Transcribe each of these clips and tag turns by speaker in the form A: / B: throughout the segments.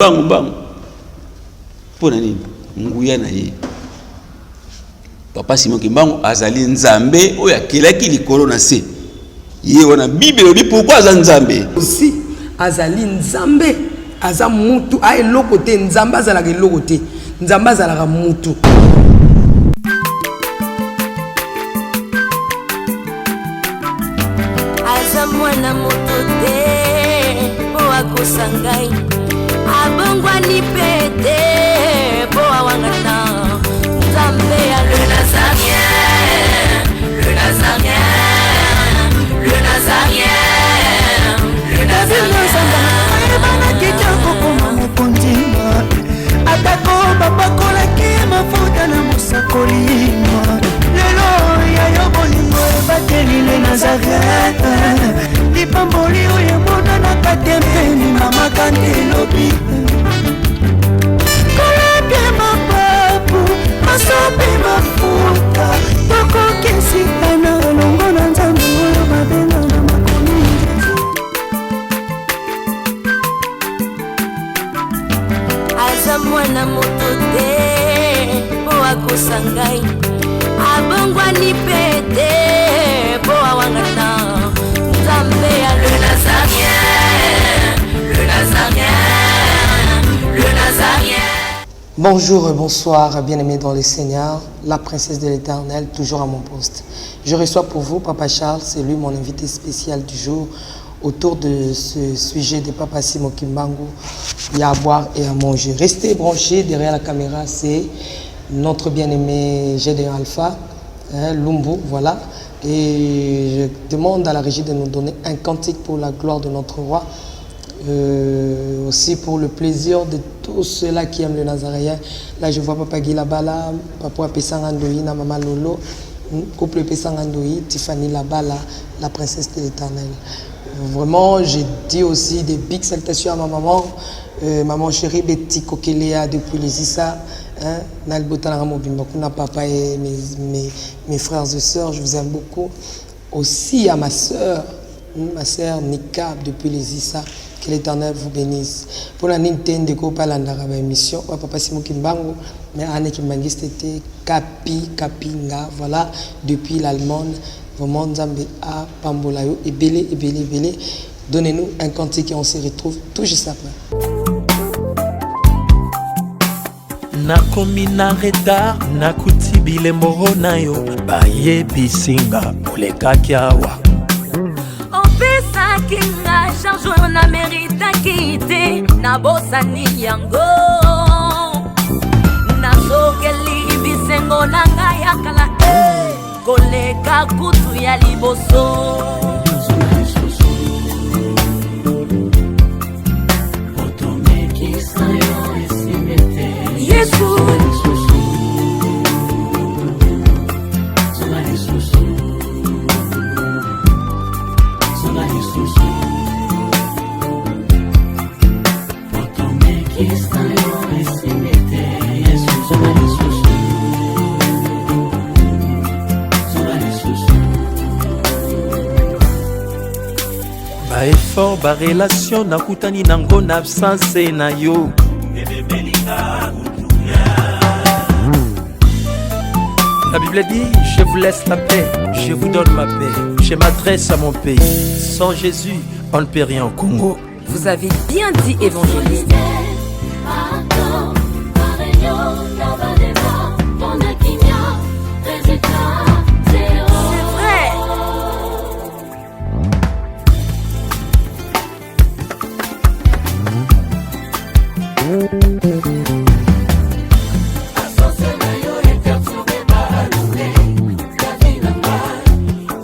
A: Bango. Pona nini? Nguya na ye. Papa Simon Kimbangu azali nzambe oya kelaki likolo na se. Ye wana Bible dit pourquoi azali nzambe?
B: Aussi azali nzambe, aza mutu ay lokote nzamba azala ke lokote. Nzamba azala ka mutu.
C: Aza mwana moto te po akosangai. Abongwa ni pete po awangana. Nzambe ya le Nazarien, le Nazarien, le Nazarien, le Nazarien.
D: Ebana kitoko koma mokondima. Atako babakola ki mafuta na musakolima. Lelo ya yobolingo ebateli le Nazarien. Lipamboli oyo mona na katempeni mama kandelobi. Kolapie mapapu, masope mafuta. Toko kesikana longo na nzambe oyo mabenga na makomi.
C: Aza mwana moto te po akosangai. Abongwa ni pete po awangana. Nzambe ya le Nazarien, le Nazarien, le Nazarien.
B: Bonjour et bonsoir, bien-aimés dans le Seigneur, la princesse de l'Éternel, toujours à mon poste. Je reçois pour vous Papa Charles, c'est lui mon invité spécial du jour, autour de ce sujet de Papa Simon Kimbangu. Il y a à boire et à manger. Restez branchés derrière la caméra, c'est notre bien-aimé Gédéon Alpha, Lumbu, voilà. Et je demande à la régie de nous donner un cantique pour la gloire de notre roi. Aussi pour le plaisir de tous ceux-là qui aiment le Nazaréen. Là, je vois Papa Guy Labala, Papa Pessangandoui, Maman Lolo, couple Pessangandoui, Tiffany Labala, la princesse de l'Éternel. Vraiment, je dis aussi des big salutations à ma maman, maman chérie Betty Kokelea depuis les Issa, papa et mes frères et sœurs, je vous aime beaucoup. Aussi à ma sœur Nika depuis les Issa. Que l'Éternel vous bénisse. Pour la Nintendo, de pas la émission, Papa Simon Kimbangu, mais Anne Kimbangu, c'était Kapinga, voilà, depuis l'Allemande, vraiment Nzambe à Pambolayo, et belé. Donnez-nous un cantique et on se retrouve tout juste après.
D: Nakomi na retard, nakuti moro na yo, baye bisinga, olekaki awa.
C: Kinga chanjou na merita kite na bosani yango na sokeli bisengo na ngaya kala koleka kutu ya liboso otomeki sayo esimete Yesu
D: effort ba relation na kutani nango na absence na yo La Bible dit je vous laisse la paix, je vous donne ma paix, je m'adresse à mon pays. Sans Jésus on ne peut rien au Congo.
C: Vous avez bien dit évangéliste.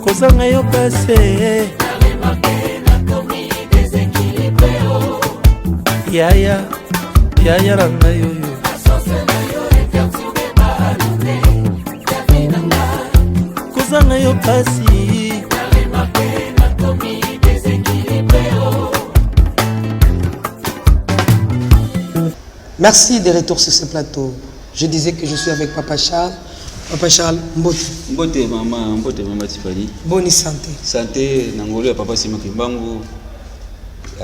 D: Kozanga yo passé Yaya ranga yo Kozanga yo passé
B: Merci de retour sur ce plateau. Je disais que je suis avec Papa Charles. Papa Charles,
A: Mbote maman Tiffany.
B: Bonne santé.
A: Santé, Nangolo, Papa Simon Kimbangu.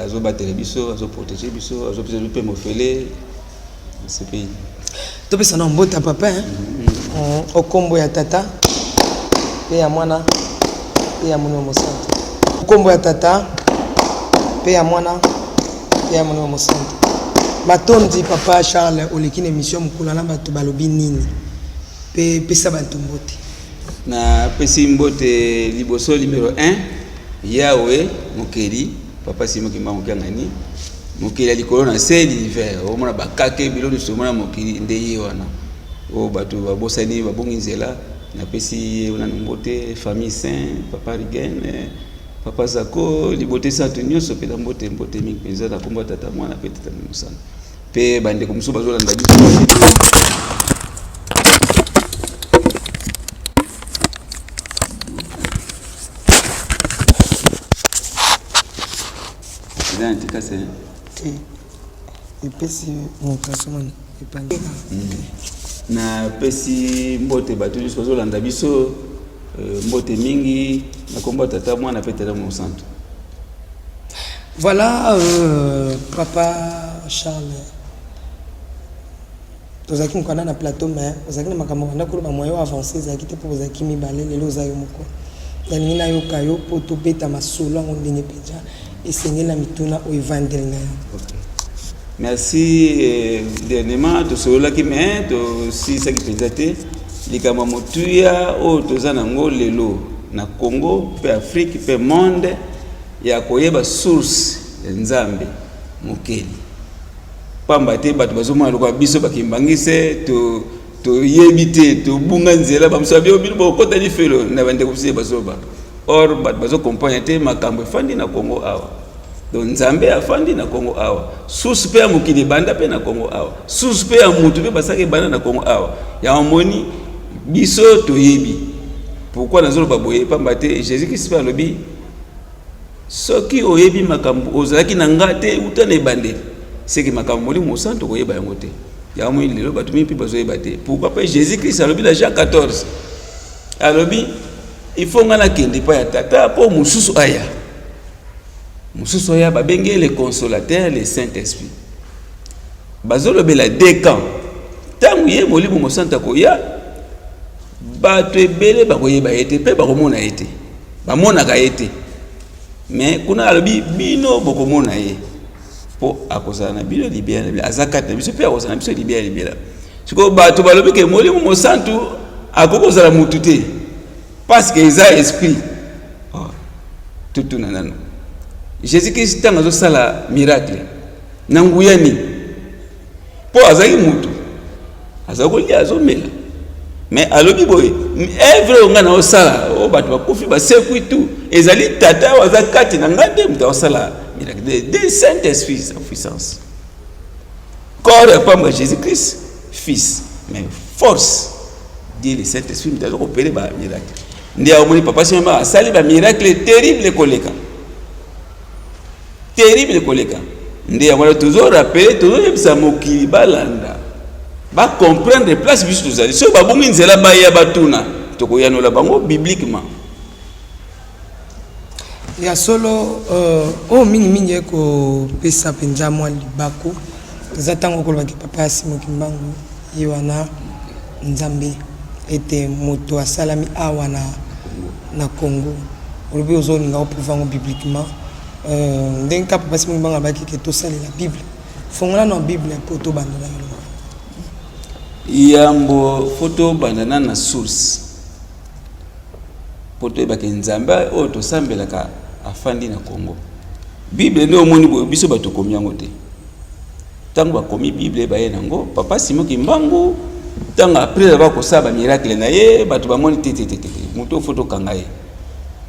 A: azo battre biso azo protéger biso azo peut mofele ce pays
B: to pesa na mbota papa hein okombo ya tata pe ya mwana pe ya mwana mosantu okombo ya tata pe ya mwana pe ya mwana mosantu matondi papa Charles olekine émission mukula na bato balobi nini pe pesa bato mbote
A: na pesi mbote liboso numéro 1 Yahweh mokeli papa Simon Kimbangu Kiangani mokeli likolo na se l'hiver o mona bakake biloni somona mokeli ndeye wana o bato babosani babongi nzela na pesi ona mbote famille saint papa Rigen papa Zako libote santo nyonso pe na mbote mingi penza na komba tata mwana pe tata musana pe bande komso bazola ndabi na pesi mbote bato nyonso bazolanda biso mbote mingi na komba tata mwana pe tata mosantu.
B: Voilà papa Charles tozaki mokanda na plateau mais ozaki na makambo banda koloba moyo avancé ezalaki te mpo ozalaki mibale lelo oza yo moko nalingi nayoka yo mpo tobeta masolo yango ndenge mpenza esengeli na mituna oyo evandeli na yo.
A: Merci dernièrement tosololaki me tosilisaki mpenza te likambo motuya oyo toza nango lelo na Congo mpe Afrique mpe monde ya koyeba source ya Nzambe mokeli pamba te bato bazomona lokola biso bakimbangise toyebi te tobunga nzela bamosa bino bokota lifelo na bandeko biso bazoba or bato bazokompagne te makambo efandi na Congo awa donc Nzambe afandi na Congo awa source pe ya mokili banda pe na Congo awa source pe ya mutu pe basaki banda na Congo awa ya moni biso toyebi pourquoi nazoloba boye pamba te Jésus Christ pe alobi soki oyebi makambo ozalaki na ngate utana ebandeli c'est que makambo moli mosanto koyeba yango te ya mo lelo bato mi pe bazoyeba te pourquoi pas Jésus Christ alobi la Jean 14 alobi il faut ngana kende pa ya tata po mususu aya babengi le consolateur le Saint-Esprit bazolobela deux camps tangu ye molimo mosanto koya bato ebele bakoyeba ete pe bakomona ete bamonaka ete mais kuna alobi bino bokomona ye po akozala na bino libela azakati na biso pe akozala na biso libela siko bato balobi ke molimo mosantu akokozala mutu te parce que eza esprit tutuna nano Jésus Christ tanga azosala miracle na nguyani po azaki mutu azakolia azomela mais alobi boye evre onga na osala o bato bakufi basekwi tu ezali tata waza kati na ngande mutu osala miracle de Saint-Esprit sa puissance corps et pas Jésus Christ fils mais force Dieu le Saint-Esprit mutu opérer ba miracle ndi amoni papa sema asali ba miracle terrible koleka ndi amona toujours rappeler toujours yebisa mokili balanda ba comprendre place biso tozali so babongi nzela baya batuna tokoyanola bango bibliquement
B: ya solo mingi eko pesa penza mwa libako toza tango kolobaki papa Simon Kimbangu ye wana Nzambe ete moto asalami awa na Congo olobi ozolinga oprouvango bibliquement ndenge ka papa Simon Kimbangu abaki ke tosalela Bible fongola na Bible po tobandela
A: yambo photo bandana na source poto ebake Nzambe oyo tosambelaka afandi na Congo Bible nde omoni boye biso bato komi yango te tango bakomi Bible baye nango papa Simon Kimbangu tango après bakosala miracle na ye bato bamoni te moto photo kanga ye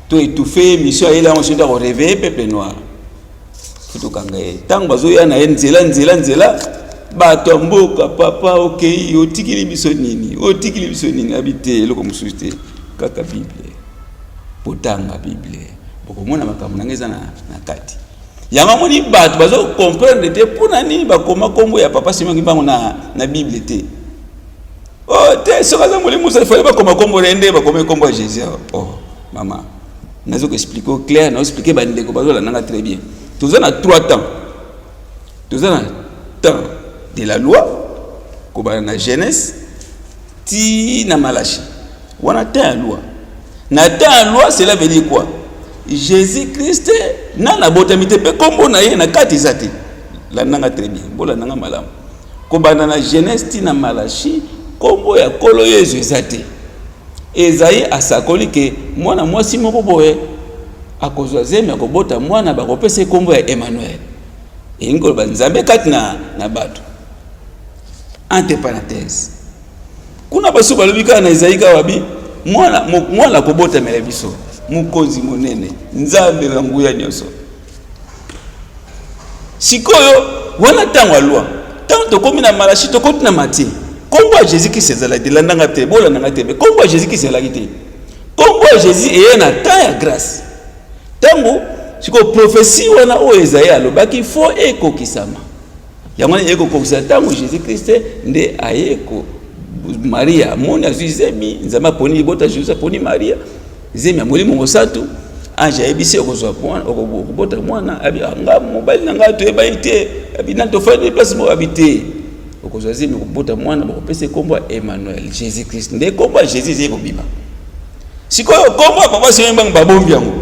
A: to étouffer mission ayela on s'est réveiller peuple noir photo kanga ye tango bazoya na ye nzela bato mboka papa okei otikili biso nini habite eloko mosusu te kaka Bible potanga Bible bokomona makambo nangeza na kati yango moni bato bazo comprendre te pona nini bakoma kombo ya papa Simon Kimbangu na Bible te te sokaza moli musa fallait bakoma kombo rende bakoma kombo ya Jésus mama nazo expliquer clair na expliquer bandeko bazo la nanga très bien Tous on a 3 temps. Tous on a temps de la loi, comme la Genèse, ti na Malachi. On a temps la loi. Na temps la loi, cela veut dire quoi? Jésus-Christ na na botamité pe kombo na ye na kati zati. La nanga très bien. Bola nanga malam. Comme na Genèse ti na Malachi, kombo ya kolo Yesu zati. Ezaïe asakoli ke mwana mwasi moko boye akozwa zemi akobota mwana bakopesa kombo ya Emmanuel. Ingolo banzambe kati na bato. Entre parenthèses. Kuna basu balobika na Ezaïe ka wabi mwana kobota mele biso. Mukonzi monene nzambe la nguya nyoso. Sikoyo wana tangwa loi. Tanto komi na Malachi to koti na Matthieu. Kombo Jésus qui s'est allé la nanga te bola nanga te kombo Jésus qui s'est allé te kombo Jésus et na temps ya grâce tango siko prophétie wana o Esaïe alobaki fo eko kisama yango eko kokisa tango Jésus Christ nde ayeko Maria moni azizemi nzama poni bota Jésus poni Maria zemi amoli mongosatu anja ebisi okozwa point okobota mwana abi anga mobali nanga to ebaite abi nanto fa de place mo habiter okozwazi mikobota mwana bakopesa kombo Emmanuel Jésus Christ nde kombo Jésus zé kobima sikoyo kombo papa semba babombi yango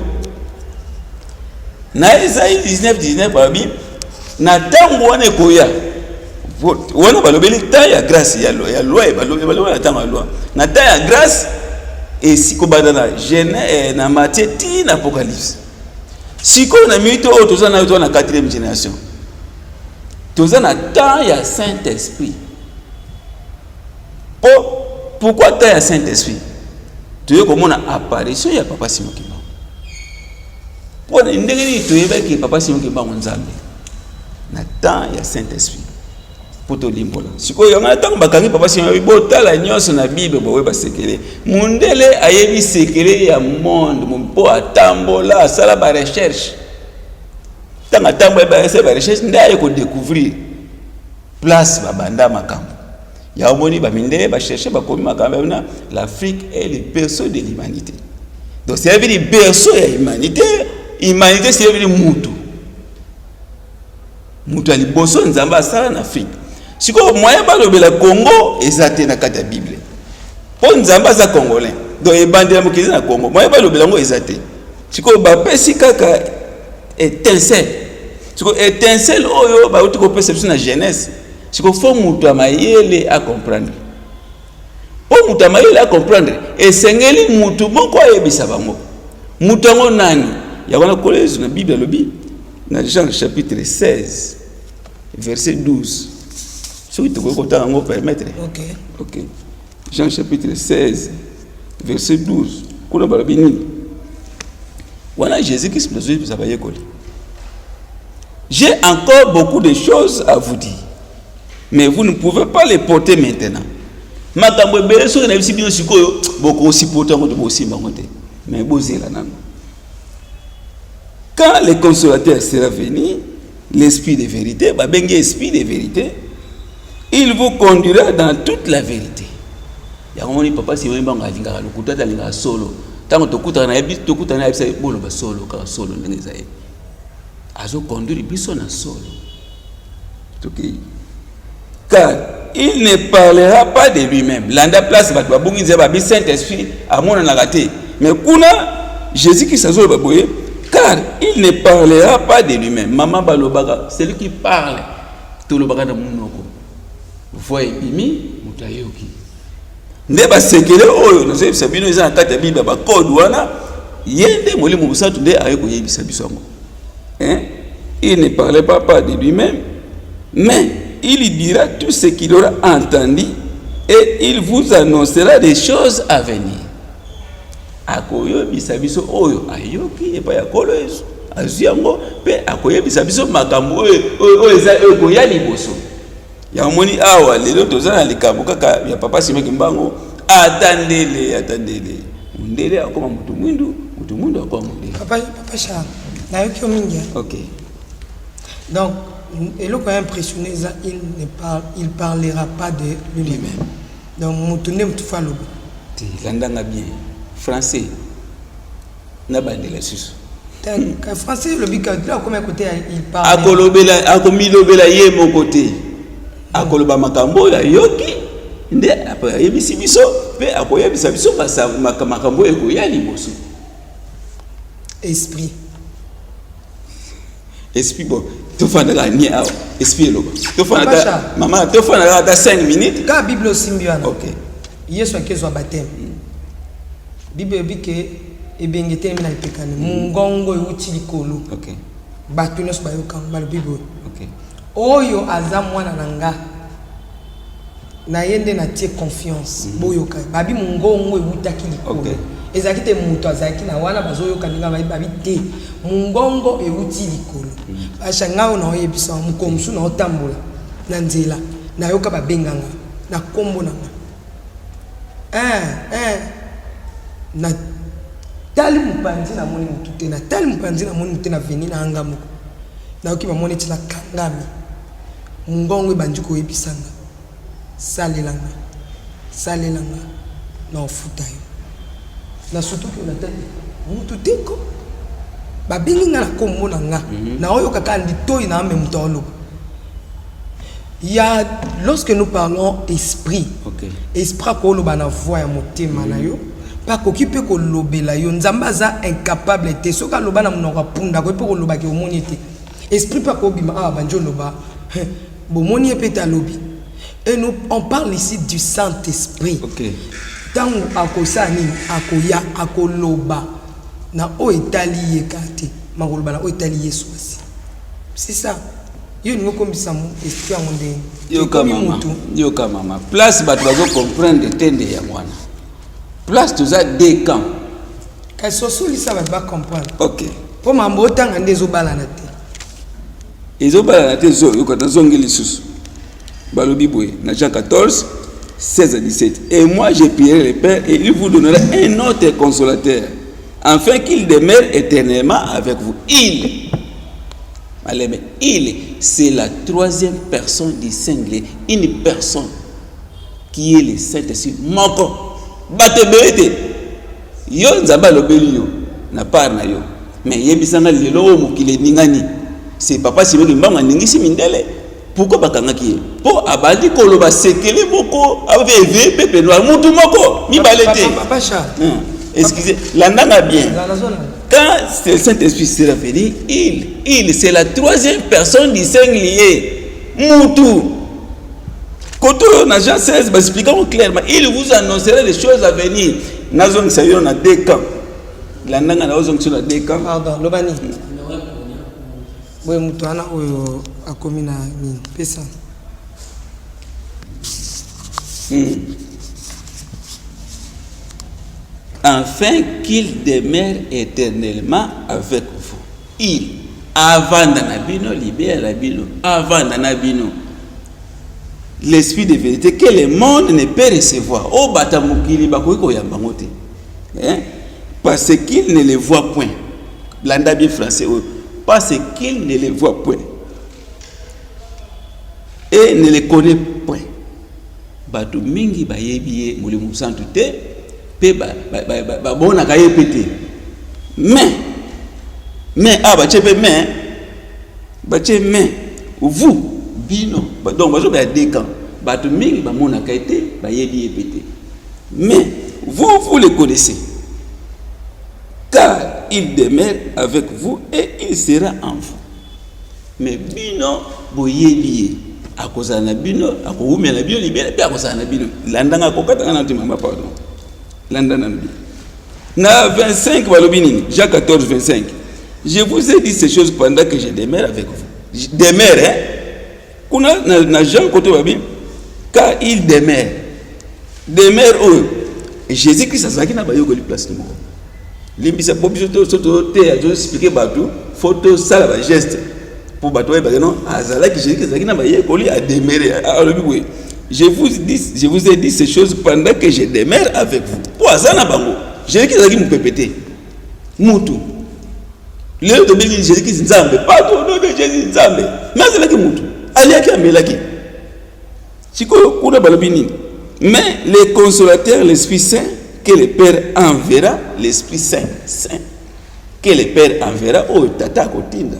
A: na Isaïe 19 babi na tango wana koya wana balobeli ta ya grâce ya loi balobeli na tango ya loi na ta ya grâce et sikobanda na Genèse na Matthieu ti na Apocalypse sikoyo na mito o tozana yo na 4e génération. Tous en a temps il y a Saint-Esprit. Pourquoi tant il y a Saint-Esprit? Tu veux comment on a apparition il y a Papa Simon Kimba. Pour une dernière tu veux que Papa Simon Kimba on zambe. Na temps il y a Saint-Esprit. Pour te dire voilà. Si quoi il y a un temps bakari Papa Simon Kimba tala nyonso na Bible bo ba sekele. Mundele ayebi sekele ya monde mon po atambola sala ba recherche. Tanga tambo ba ese ba recherche ndaye ko découvrir place babanda makambo ya omoni ba mindele ba chercher ba komi makambo na l'Afrique est le berceau de l'humanité. Donc c'est le berceau de l'humanité. Humanité c'est le mutu ali boso nzamba sala na Afrique. Siko moyen ba lobela Congo ezate na kata Bible. Po nzamba za congolais. Donc ebandela mokizi na Congo. Moyen ba lobela ngo ezate. Siko ba pesi kaka étincelle. Siko étincelle oyo ba uti ko perception na jeunesse. Siko faut mutu amayele a comprendre. Po mutu amayele a comprendre esengeli mutu moko ayebisa bango. Mutu ngo nani? Ya wana collège na Bible lobi na Jean chapitre 16 verset 12. Soki to ko ta ngo permettre. OK. Jean chapitre 16 verset 12. Kuna balobi nini? Wana Jésus qui se présente ça va yekoli. J'ai encore beaucoup de choses à vous dire, mais vous ne pouvez pas les porter maintenant. Makambo ebele so na bisi bino sikoyo boko si porter ngo to bosimba ngote. Mais bozela nano. Quand le consolateur sera venu, l'esprit de vérité, babengi esprit de vérité, il vous conduira dans toute la vérité. Ya ngoni papa si wemba ngalinga lokuta linga solo. Tango tokuta na yebi tokuta na yebi bolo ba solo ka solo ndengeza ye. Azo conduire biso na solo. Okay. Car il ne parlera pas de lui-même. Landa place ba babungi nzeba bi Saint-Esprit amona na gate. Mais kuna Jésus qui s'azo ba boye car il ne parlera pas de lui-même. Maman balobaka, c'est lui qui parle. Tout le bagada munoko. Voyez bimi mutayoki. Ndeba sekele oyo no se sabino eza kata Bible ba code wana yende moli mubusatu nde ayeko yebisa bisongo. Il ne parlait pas de lui-même, mais il dira tout ce qu'il aura entendu et il vous annoncera des choses à venir. Akoyo bisabiso oyo ayoki epa ya kolo Yesu aziango pe akoyo bisabiso makambo oyo eza eko ya liboso ya moni awa lelo tozana likambo kaka ya papa Simeki Mbango atandele mundele akoma mutu mwindu akoma mundele
B: papa Charles na yoki omingi.
A: OK.
B: Donc et le quoi impressionné il parlera pas de lui-même. Donc mutu ne mutu fa lobo
A: ti landanga bien français na bandela susu
B: Français, le bic, là, comment côté il parle?
A: Akomilobela ye mon côté. Akoloba makambo ya yoki. Nde après yebisi biso pe akoyebisa biso basa makambo ekoya liboso.
B: Esprit.
A: Esprit bon. Tu fais la ni à esprit loba. Tu fais maman, tu fais la 5 minutes.
B: Quand Bible simbiana.
A: OK.
B: Yesu akezwa baptême. Bible bike ebengete mina ipekane. Mungongo yuti likolo.
A: OK.
B: Batu nyonso bayoka balo Bible.
A: OK.
B: Oyo aza mwana nanga. Na yende na tie confiance. Boyoka. Babi mungongo yutaki likolo.
A: OK.
B: Ezaki te muto azaki na wana bazoyoka ninga babi te. Mungongo euti likolo. Bashangao na oyebisa mukomsu na otambola na nzela na yoka babenganga na kombo nanga. Na tali mupanzi na moni mutute na tali mupanzi na moni mutute na veni na anga moko. Na yoki ba moni tina kangami. Mungongo ebanji ko yebisanga. Salelanga na ofuta yo. Na surtout que na tali mutute ko babengi nga na kombo na nga na oyo kaka nditoyi na ame muto oloba. Lorsque nous parlons esprit,
A: OK.
B: Esprit ko loba na voix ya motema na yo, pa ko kipe ko lobela yo nzamba za incapable te soka loba na monoko punda ko pe ko loba ke omoni te. Esprit pa ko bima banjo loba bo moni epeta lobi. Et nous on parle ici du Saint-Esprit.
A: OK.
B: Tango akosa nini akoya akoloba na o etali yekate makoloba na o etali Yesu asi. C'est ça. Yo ni ko mbisa mu esprit ya monde.
A: Yo ka mama. Place batu bazo comprendre tende ya mwana. Place toza deux camps.
B: Ka soso lisa ba comprendre.
A: OK.
B: Po mambo tanga ndezo bala na te.
A: Ezo bala na te zo yo ka tazongeli susu. Balobi boye na Jean 14 16 à 17. Et moi je prierai le Père et il vous donnera un autre consolateur, afin qu'il demeure éternellement avec vous. Il, c'est la troisième personne du singulier, une personne qui est le Saint-Esprit. Moko, batebete, yo nzamba lobeli yo, na part na yo. Mais yebisanga lelo mokile ningani. C'est papa si beli mbanga ningisi mindele. Pourquoi bakangaki? Po abali koloba sekele moko avec pepe noir mutu moko mi balete.
B: Papa Charles.
A: Excusez, l'andanga bien. Quand le Saint-Esprit sera venu, il c'est la troisième personne du singulier. Mutu. Quand on a Jean 16, expliquons clairement, il vous annoncera les choses à venir. Nazon sayon na deux camps. L'andanga na ozon sur la deux camps.
B: Pardon, lobani. Oui, mutuana oyo akomina nini pesa.
A: Afin qu'il demeure éternellement avec vous. Il, avant d'anabino, libère l'abino, avant d'anabino. L'esprit de vérité que le monde ne peut recevoir. Oh, batamukili bakoiko yambangote. Parce qu'il ne le voit point. Blanda bien français. Parce qu'il ne les voit point et ne les connaît point. Batu mingi ba yebiye mulimu santu te pe ba bona ka yepete. Mais ba chepe mais vous bino donc bazo ba décan batu mingi ba mona ka ete ba yebiye pete. Mais vous les connaissez. Car il demeure avec vous et il sera en vous. Mais bino boyebiye akoza na bino akoumia na bino libere pe akoza na bino landanga kokata na ntima pardon landana na 25 balobini Jean 14 25. Je vous ai dit ces choses pendant que je demeure avec vous. Je demeure kuna na Jean côté babi car il demeure où Jésus Christ azaki na bayoko li place ni moko. Limbisa pobiso to te a expliquer batou photo sala ba geste pour batou ba non azala ki Jésus Christ na baye koli a demeurer alors oui je vous ai dit ces choses pendant que je demeure avec vous pour azana bango Jésus Christ azaki mupepete mutu le de Jésus Christ nzambe pas tout nom de Jésus nzambe mais azala ki mutu aliaki amelaki siko kuna balobini mais le consolateur l'Esprit Saint que le Père enverra, l'Esprit Saint, que le Père enverra au tata kotinda.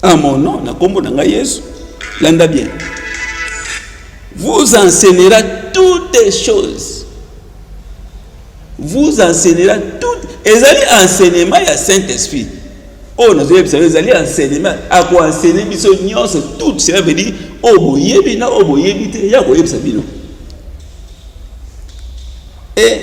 A: En mon nom, na kombo na Yesu, landa bien. Vous enseignera toutes les choses. Vous enseignera toutes. Et les enseignements, il y a Saint-Esprit. Oh, nous avons les enseignements. À quoi enseigner, tout cela veut dire, oh, boyebi na, oh, boyebi te, ya boyebi sabino. Et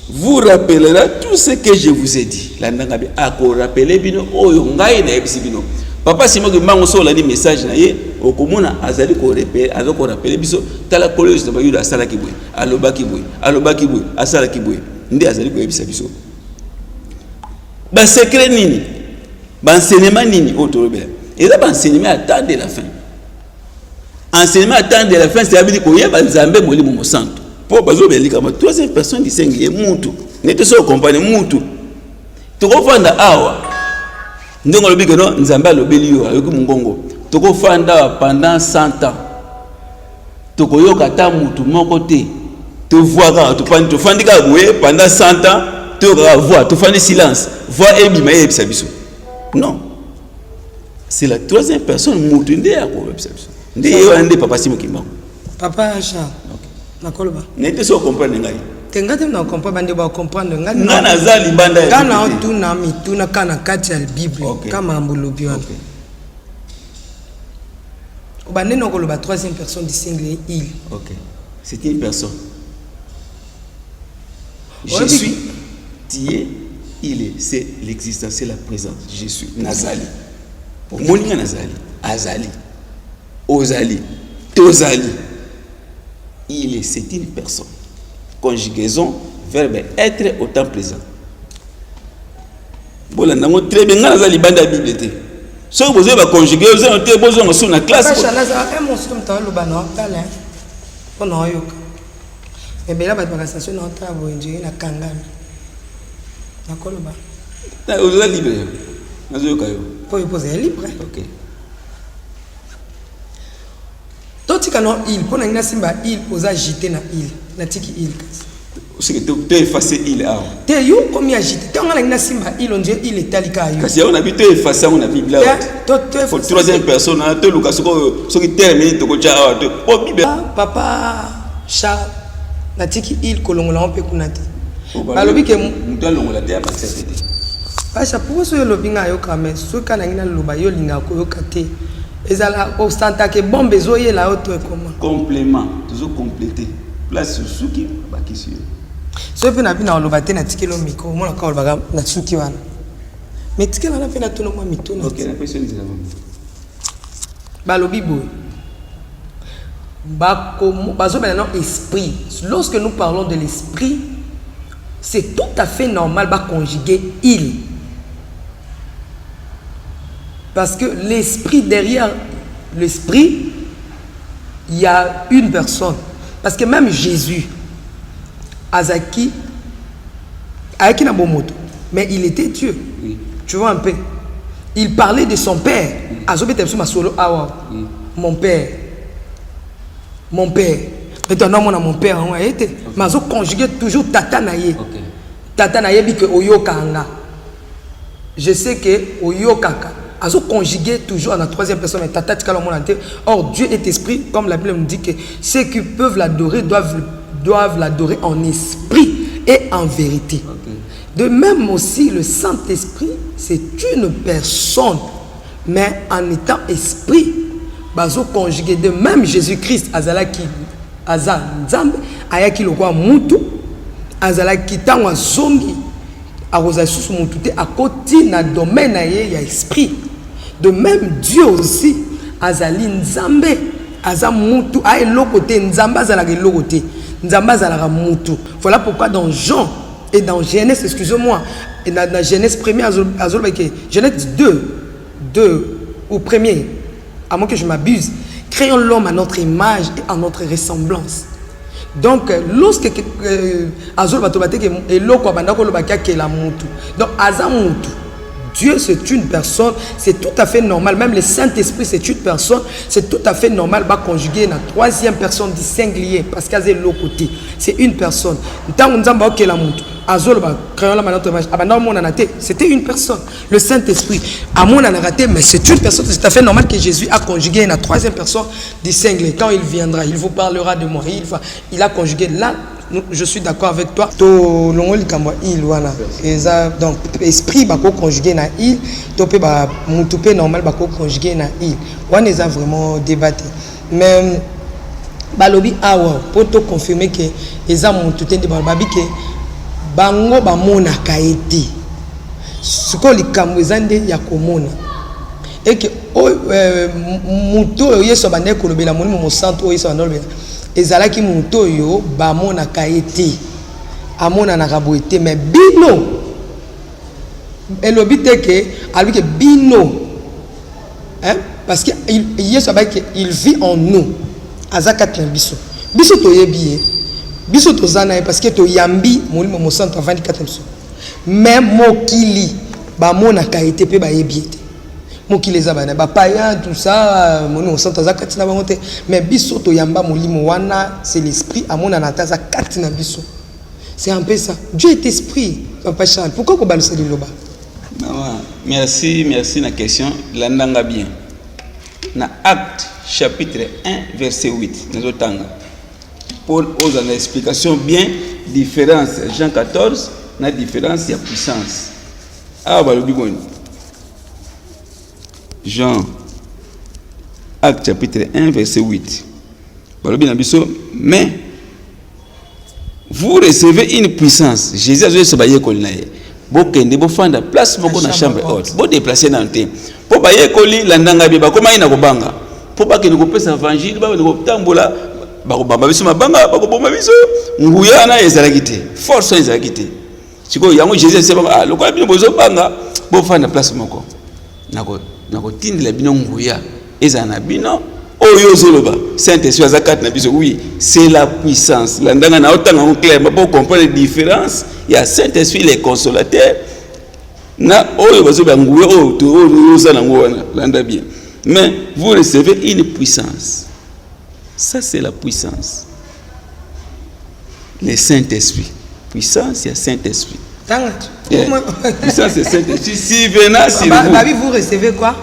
A: vous rappellera tout ce que je vous ai dit. Landa bien, à quoi rappeler bino, oh, yongai na ebisibino. Papa Simon qui m'a envoyé un message na ye au komuna azali ko rappeler biso tala collège na bayuda asala kibwe aloba kibwe asala kibwe ndi azali ko yebisa biso ba secret nini ba enseignement nini autorobe et là ba enseignement attend de la fin enseignement attend de la fin c'est à dire ko yeba nzambe molimo mo santo po bazo belika ma troisième personne disengi ye mutu nete so compagnie mutu to ko fanda awa ndongo lobike no nzambe alobeli yo ayoki mungongo toko fanda pendant 100 ans toko yoka ta mutu moko te to voir to fandi ka boye pendant 100 ans to ka voir to fandi silence voir ebima yebisa biso non c'est la troisième personne mutu nde ya ko yebisa biso nde yo ande papa Simon Kimbangu
B: papa Charles nakoloba
A: nete so comprendre ngai
B: tengate na comprendre bande ba comprendre
A: ngana zali banda ya
B: kana tuna mituna kana kati ya Bible kama mbulubi wana obane no koloba troisième personne distinguée il
A: OK c'est une personne je suis tu es il est c'est l'existence c'est la présence je suis nazali moninga nazali azali ozali tozali il est c'est une personne conjugaison verbe être au temps présent. Voilà, nous avons très bien dans la Bible. Si vous avez conjugué, vous avez besoin de la classe.
B: Mais bien là, la station est travail, na kangana. Na koloba.
A: Vous êtes libre.
B: Faut y poser libre.
A: OK.
B: Toti kano il pour na simba il osa agiter na il na tiki il
A: c'est que tu effacer il a
B: te yo comme agiter te ngana na simba il on dirait il est talika yo
A: parce on habite effacer on a bible là pour troisième personne te luka soko qui termine to ko cha to o bible
B: papa Charles na tiki il kolongola on peut kunati balobi ke
A: mutu alongola te accepter
B: pasha pour so yo lobinga yo kame so kana ngina loba yo linga ko yo kate ezala ostanta ke bombe zo ye la autre comment
A: complément toujours compléter place sur qui baki sur
B: so pe na bina loba te na tikelo miko mo na ka loba na tsuki wana mais tikela na pe na tono mo mito
A: OK na personne dit
B: balobi boy bazo maintenant esprit lorsque nous parlons de l'esprit c'est tout à fait normal ba conjuguer il. Parce que l'esprit, derrière l'esprit, il y a une personne. Parce que même Jésus, Azaki, Ayaki Nabomoto, mais il était Dieu. Oui. Tu vois un peu. Il parlait de son père. Mon père. Mon père. Maintenant, mon père, on a été. Mais on conjugué toujours Tata Naye. Tata Naye, dit que Oyokanga. Je sais que Oyokaka. Azo conjugué toujours en la troisième personne, mais tata tika mon ante. Or Dieu est esprit, comme la Bible nous dit que ceux qui peuvent l'adorer doivent l'adorer en esprit et en vérité. De même aussi le Saint-Esprit, c'est une personne, mais en étant esprit, bazo conjugué. De même Jésus-Christ, azalaki azal nzambe, ayaki lokwa mutu, azalaki tangwa zongi, aroza susu mutu te akoti na domaine ya esprit. De même Dieu aussi azali nzambe azam mutu ay lokote nzamba azala ke lokote nzamba azala mutu. Voilà pourquoi dans Jean et dans Genèse, excusez-moi, et dans Genèse 1er Genèse 2 au premier, à moins que je m'abuse, créons l'homme à notre image et à notre ressemblance. Donc lorsque azol batobate ke eloko bandako lobaka ke la mutu. Donc azam mutu Dieu, c'est une personne, c'est tout à fait normal. Même le Saint-Esprit, c'est une personne, c'est tout à fait normal. Va conjuguer la troisième personne du singulier parce qu'elle est l'autre côté. C'est une personne. C'était une personne. Le Saint-Esprit, à mon raté, mais c'est une personne. C'est tout à fait normal que Jésus a conjugué la troisième personne du singulier. Quand il viendra, il vous parlera de moi. Il a conjugué là. Je suis d'accord avec toi. Donc, esprit bako conjugué na il, topé ba mutupe normal bako conjugué na il. On les a vraiment débattu. Mais balobi awa pour te confirmer que les hommes tout de babi que bango ba mona kaiti. Ce que les kamwezande ya komona. Et que muto yeso bande ko lobela moni mo centre yeso bandolbe. Ezalaki muto yo ba mona kaiti. Amona na kaboité mais bino elobite que albi que bino hein parce que il vit en nous azaka biso biso to yebi biso to zana parce que to yambi molimo mo 124 biso mais mokili ba mona kaité pe ba yebi mokili zabana ba paya tout ça molimo 124 na bangote mais biso to yamba molimo wana c'est l'esprit amona na taza 4 na biso. C'est un peu ça. Dieu est esprit, Papa Charles. Pourquoi qu'on balance le loba?
A: Merci la question. L'andanga bien. Dans Acte chapitre 1 verset 8. Paul ose une explication bien différence. Jean 14, la différence de puissance. Ah, bah le bon. Jean Acte chapitre 1 verset 8. Bah le bien mais vous recevez une puissance. Jésus a dit que vous avez une place dans la chambre haute. Vous déplacez dans le temps. Pour que vous ayez l'andanga biba comment il na banga. Pour pas que nous puissions évangile, nous tambola, bakobamba biso mabanga, bakobamba biso. Nguya na ezalakite. Force ezalakite. Siko yango Jésus c'est ah lokola bino bozo banga, bo fanda place moko. Nako tindela bino nguya. Ezana bino Saint-Esprit oui, c'est la puissance. L'andanga na otanga on clair, pour comprendre les différences, il y a Saint-Esprit les consolateurs. Na oyo bazo banguye o za nango wana landa bien. Mais vous recevez une puissance. Ça c'est la puissance. Le Saint-Esprit. Puissance, il y a Saint-Esprit. Puissance c'est Saint-Esprit. Si venant sur vous.
B: Vous recevez quoi?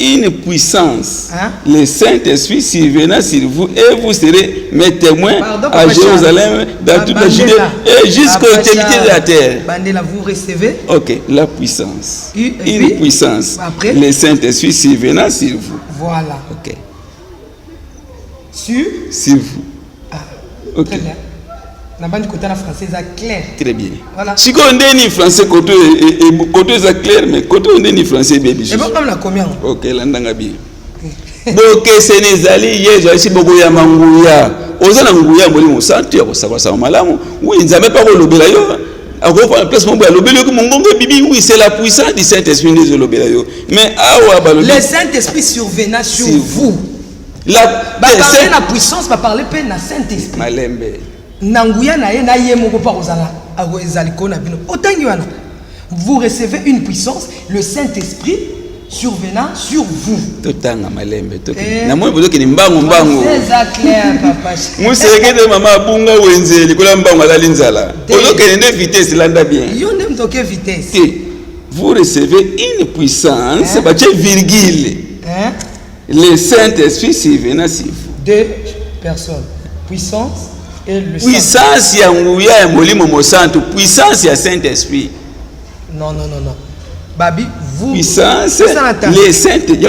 A: Une puissance, hein? Le Saint-Esprit survenant sur vous et vous serez mes témoins à Jérusalem, dans toute la Judée et jusqu'aux extrémités de la terre.
B: Bandela, vous recevez?
A: Ok, la puissance. Une puissance. Après? Le Saint-Esprit survenant sur vous.
B: Voilà.
A: Ok.
B: Sur
A: vous.
B: Ah, ok. Très bien. La bande côté français est clair.
A: Très bien.
B: Voilà.
A: Si on est français côté est clair mais côté on est français baby.
B: Et bon comme la combien?
A: OK, l'andanga bien. Donc Sénézali yezo ici beaucoup ya manguya. Ozana nguya mboli musantu ya kosaba sa malamu. Oui, nzambe pas ko lobela yo. Ako fa place mo ya lobela ko mongongo bibi oui, c'est la puissance du Saint-Esprit de lobela yo. Mais awa ba lobela.
B: Le Saint-Esprit survenant sur vous. La puissance va parler pe na Saint-Esprit.
A: Malembe.
B: Nanguya na ye na ye moko pa ozala agoezaliko na bino otangi wana vous recevez une puissance le Saint-Esprit survenant sur vous
A: totanga malembe to na moi bozo ke mbango
B: c'est clair papa
A: museke de mama bunga wenzeli kola mbango ala linzala bozo ke ne vitesse landa bien
B: yo nem toke vitesse
A: vous recevez une puissance ba virgule le Saint-Esprit survenant sur vous.
B: Deux personnes puissance et le
A: puissance ya nguya ya molimo mosantu puissance ya Saint-Esprit.
B: Non. Babi, vous
A: puissance le Saint-Esprit.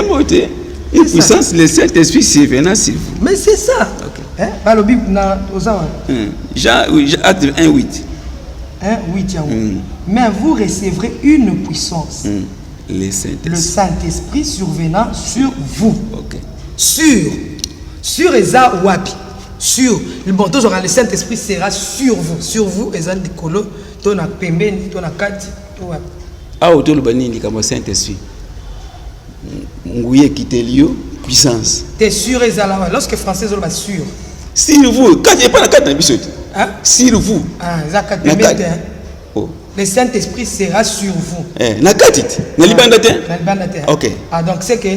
A: Une puissance le Saint-Esprit survenant sur vous.
B: Mais c'est ça.
A: OK.
B: Hein? Balobi na ozawa.
A: Jean Acte 1:8.
B: 1:8 Mais vous recevrez une puissance.
A: Le Saint-Esprit.
B: Le Saint-Esprit survenant sur vous.
A: OK. Sur
B: eza wapi. Sur le bon le Saint-Esprit sera sur vous et zan dikolo to na pembeni to na kati to wapi.
A: Ah auto le banini comme Saint-Esprit. Nguye kitelio puissance.
B: T'es sûr ezala lorsque français zoba sûr.
A: Sur vous, quand il pas na kati na biso.
B: Hein?
A: Sur vous.
B: Ah, za kati pembeni.
A: Oh.
B: Le Saint-Esprit sera sur vous.
A: Nakatit. Nalibanda te.
B: Nalibanda te.
A: Ok.
B: Ah donc c'est que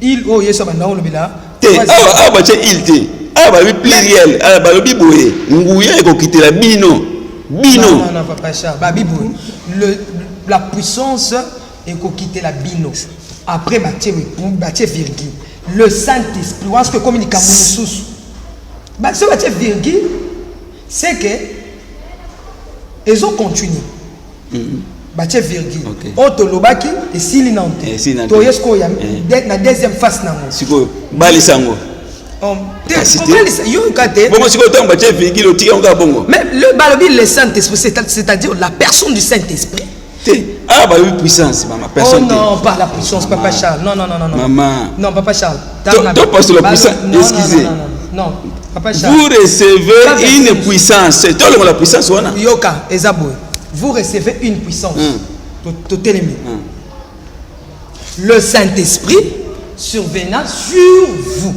B: il oh yeso banda o lobila.
A: Te. Ah ba che il te. Ah ba pluriel. Ah ba lobi boye. Nguya eko kitela bino. Bino.
B: Non papa Charles. Ba bibo. La puissance eko kitela bino. Après batie virgule. Le Saint-Esprit, parce que communique à mon sous. Ce batie virgule, c'est que ils ont continué. Batie virgule. Otolobaki et silinante. Toyesko ya na deuxième phase nango.
A: Siko bali sango.
B: Mais le balobi le Saint-Esprit, c'est-à-dire la personne du Saint-Esprit.
A: Ah bah oui, puissance, maman. Personne.
B: Oh non, pas la puissance, Papa Charles. Non.
A: Maman.
B: Non, Papa Charles.
A: Toi, parce que la puissance. Excusez.
B: Non, Papa Charles.
A: Vous recevez une puissance. C'est toi la puissance, on a.
B: Yoka, Ezaboué. Vous recevez une puissance. Le Saint-Esprit survenant sur vous.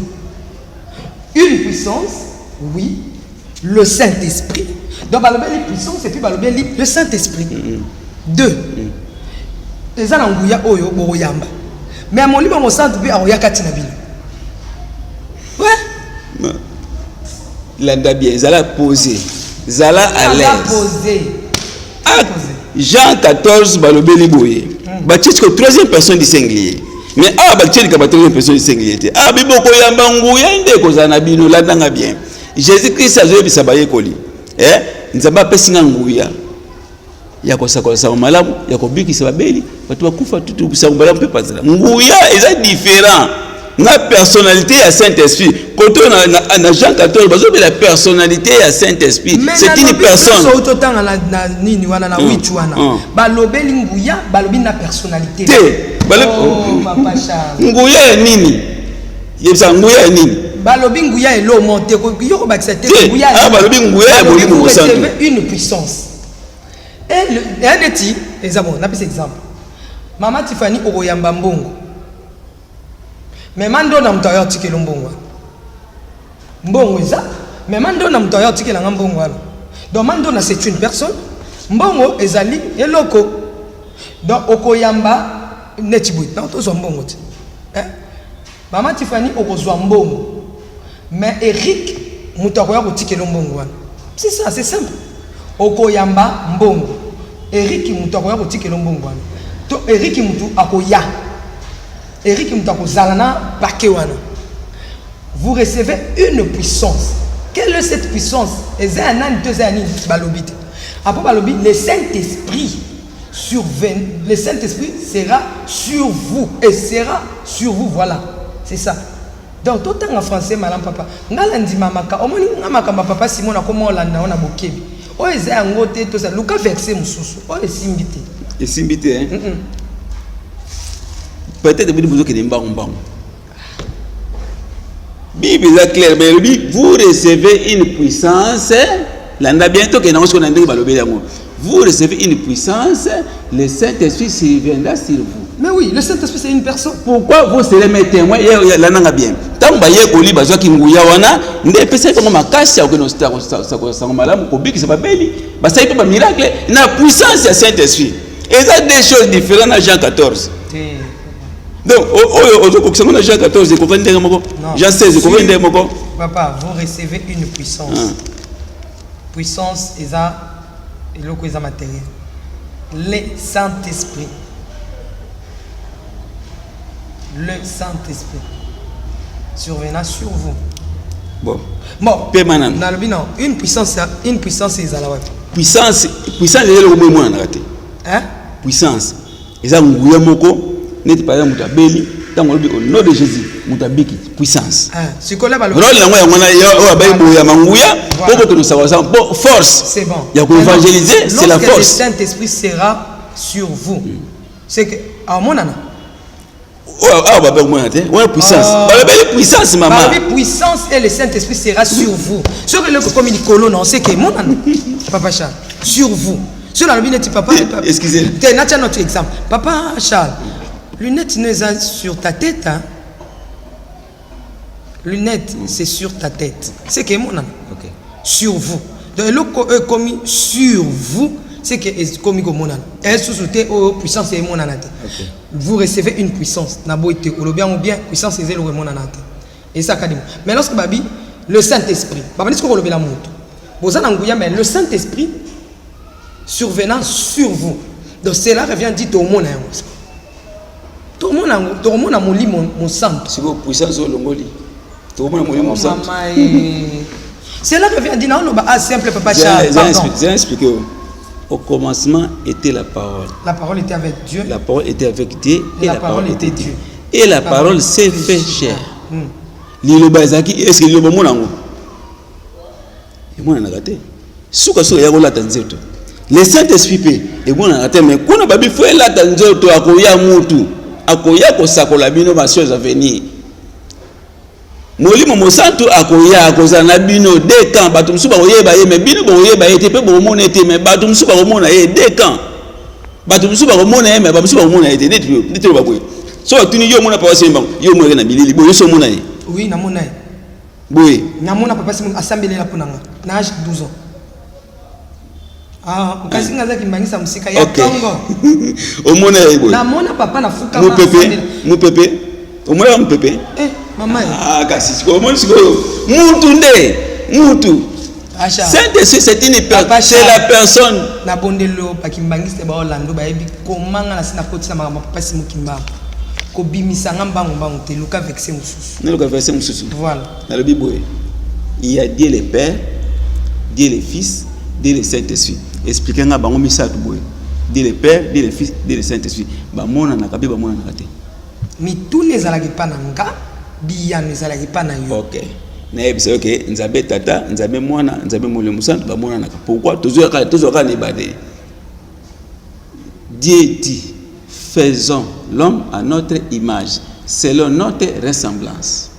B: Une puissance, oui. Le Saint-Esprit. Donc, balobé puissance et puis balobé le Saint-Esprit. 2. Les ananguya oyo boroyamba. Mais à mon livre mon centre bi aoya katina bino. Ouais.
A: Landa bien, zala posé. Zala à l'aise. Jean 14 balobé liboye. Baptiste que troisième personne du singulier. Mais Baptiste que troisième personne du singulier. Biboko yamba nguya inde ko zana bino landa bien. Jésus-Christ a joué bisabaye koli. Nzamba pesinga nguya. Yako sakola malamu yako biki sababeli watu wakufa tutu kusangala mpe pazala nguya eza différent na personnalité ya Saint-Esprit koto na Jean 14 bazo la personnalité ya Saint-Esprit c'est une personne
B: so totanga na nini wana na wichu wana balobeli nguya balobi na personnalité
A: te
B: papa Charles
A: nguya nini yebisa nguya nini
B: balobi nguya elo monte ko yoko bakisa te
A: nguya balobi nguya molimo
B: kosanto une puissance. Et un petit exemple, on a pris exemple. Maman Tiffany Oroyamba Mbongo. Mais mando na mtoyo tike lombongo. Mbongo eza, mais mando na mtoyo tike la mbongo ala. Donc mando na c'est une personne. Mbongo ezali eloko. Donc okoyamba netibui. Donc to zo mbongo ti. Maman Tiffany okozwa mbongo. Mais Eric mutakoya ko tike lombongo ala. C'est ça, c'est simple. Okoyamba mbongo. Eric mutu akoya kotikela mbongo wana. To Eric mutu akoya. Eric mutu akozalana paquet wana. Vous recevez une puissance. Quelle est cette puissance? Après balobi le Saint-Esprit le Saint-Esprit sera sur vous et sera sur vous, voilà. C'est ça. Donc tout en français madame papa. Ngalandi mamaka omoni ngamaka papa Simon akoma olanda ona bokebi. Oh, ils ont ngoté tout ça. Lucas versé mususu. Oh, ils simbité.
A: Ils simbité, hein? Peut-être que vous avez un Bible est claire, mais vous recevez une puissance. L'année bientôt que nous allons vous recevez une puissance. Le Saint-Esprit surviendra sur vous.
B: Mais oui, le Saint-Esprit c'est une personne.
A: Pourquoi vous serez mes témoins? L'année bien. Tant que vous avez besoin de vous yawana, ne pensez pas que ma casse ou que nous sommes malades, ou que ça va bien. Parce que c'est un miracle. La puissance du Saint-Esprit. Et ça des choses différentes à Jean 14. Donc, Jean 14, Jean 16,
B: papa, vous recevez une puissance. Puissance, et le matériel. Le Saint-Esprit. Le Saint-Esprit survenant sur vous.
A: Bon,
B: une puissance est à la web.
A: Puissance est le moment en raté.
B: Hein?
A: Puissance. Et ça, nous moko n'est pas un mutabeli. Tant au nom de Jésus, mutabiki puissance.
B: C'est quoi là?
A: Force.
B: C'est bon.
A: Il y a qu'on évangéliser, c'est la force.
B: Le Saint-Esprit sera sur vous. C'est que à mon âme.
A: Puissance. Puissance, maman.
B: Puissance et le Saint-Esprit sera sur vous. Sur le comme il colonne, on sait que mon Papa Charles, sur vous. Sur la lunette, papa.
A: Excusez.
B: C'est notre exemple. Papa Charles, lunettes n'est pas sur ta tête. Hein? Lunettes, c'est sur ta tête. C'est que mon okay. Sur vous. Donc, le commis sur vous, c'est que comme monana et sous-souté au puissance et monana. Vous recevez une puissance na boité ou bien puissance et zéro monana. Et ça kadimo. Mais lorsque babi le Saint-Esprit, babi ce qu'on le la moto. Bozana nguya mais le Saint-Esprit survenant sur vous. Donc cela revient dit au monde. Tout le monde a mon sang.
A: C'est vos puissances au longoli. Tout le monde a mon sang.
B: Cela revient dit non, simple papa Charles.
A: J'ai expliqué. Au commencement était la parole.
B: La parole était avec Dieu.
A: La parole était avec Dieu.
B: Et la parole était Dieu.
A: Et la parole s'est fait chair. Liloba ezaki est-ce que liloba monango? Et moi na raté. Suka so ya kola tanzeto. Le Saint-Esprit pe et moi na raté mais kuna babi fo la tanzeto akoya mutu. Akoya ko sakola bino ba choses à venir. Molimo mosantu akoya kozana bino de camp batum suba oyeba ye mais bino boyeba ete pe bo mona ete mais batum suba omona ye de camp. Batum suba omona ye mais batum suba omona ete de ba boy. So tuni yo mona pa wasemba yo mo na bilili boy so mona ye.
B: Oui, na mona ye.
A: Boy.
B: Na mona papa simu assemblée la ponanga. Na âge 12 ans. Ah, kasi ngaza kimbangisa musika ya Congo.
A: Omona ye boy.
B: Na mona papa na fuka
A: ma. Mu pepe. Omona mu pepe.
B: Maman.
A: Ah, kasi siko omona siko mutu. Saint-Esprit c'est une personne, c'est la personne.
B: Na bondelo pa kimbangisa ba Orlando ba yebi komanga na sina kotisa mama papa simu kimba. Ko bimisa ngamba ngomba te Luka verset mususu.
A: Na Luka verset mususu.
B: Voilà.
A: Dans la Bible, il y a Dieu le Père, Dieu le Fils, Dieu le Saint-Esprit. Expliquez nga bango misa tu boy. Dieu le Père, Dieu le Fils, Dieu le Saint-Esprit. Ba mona na kabe ba mona na kate.
B: Mi tous les alaki pa nanga, biya les alaki pa na yo.
A: OK. Na yebisa OK, nzabe tata, nzabe mwana, nzabe mole musantu ba mona na. Pourquoi toujours ne bade. Dieu dit, faisons l'homme à notre image, selon notre ressemblance.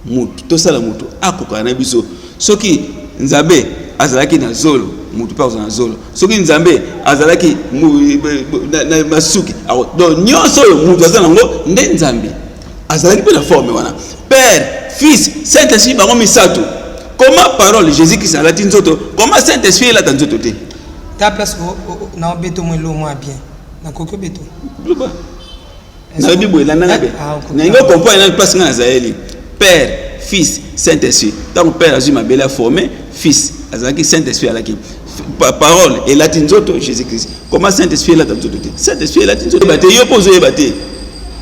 A: Mutu, to sala mutu, akoka na biso. Soki nzabe azalaki na zolo, mutu pa na zolo. Soki nzambe azalaki na masuki. Donc nyonso mutu azala ngo nde nzambe. Azalaki pe na forme wana. Père, Fils, Saint-Esprit bango misato. Comment parole Jésus-Christ a latin nzoto? Comment Saint-Esprit la tanzoto te?
B: Ta place na beto mo lo mo bien. Na koko beto.
A: Na Bible la nanga be. Na ngo comprendre na place ngana zaeli. Père, Fils, Saint-Esprit. Tant Père a ma belle formé, Fils, azaki Saint-Esprit alaki. Parole et latin nzoto Jésus-Christ. Comment Saint-Esprit la tanzoto te? Saint-Esprit la tanzoto bate yo pozo yebate.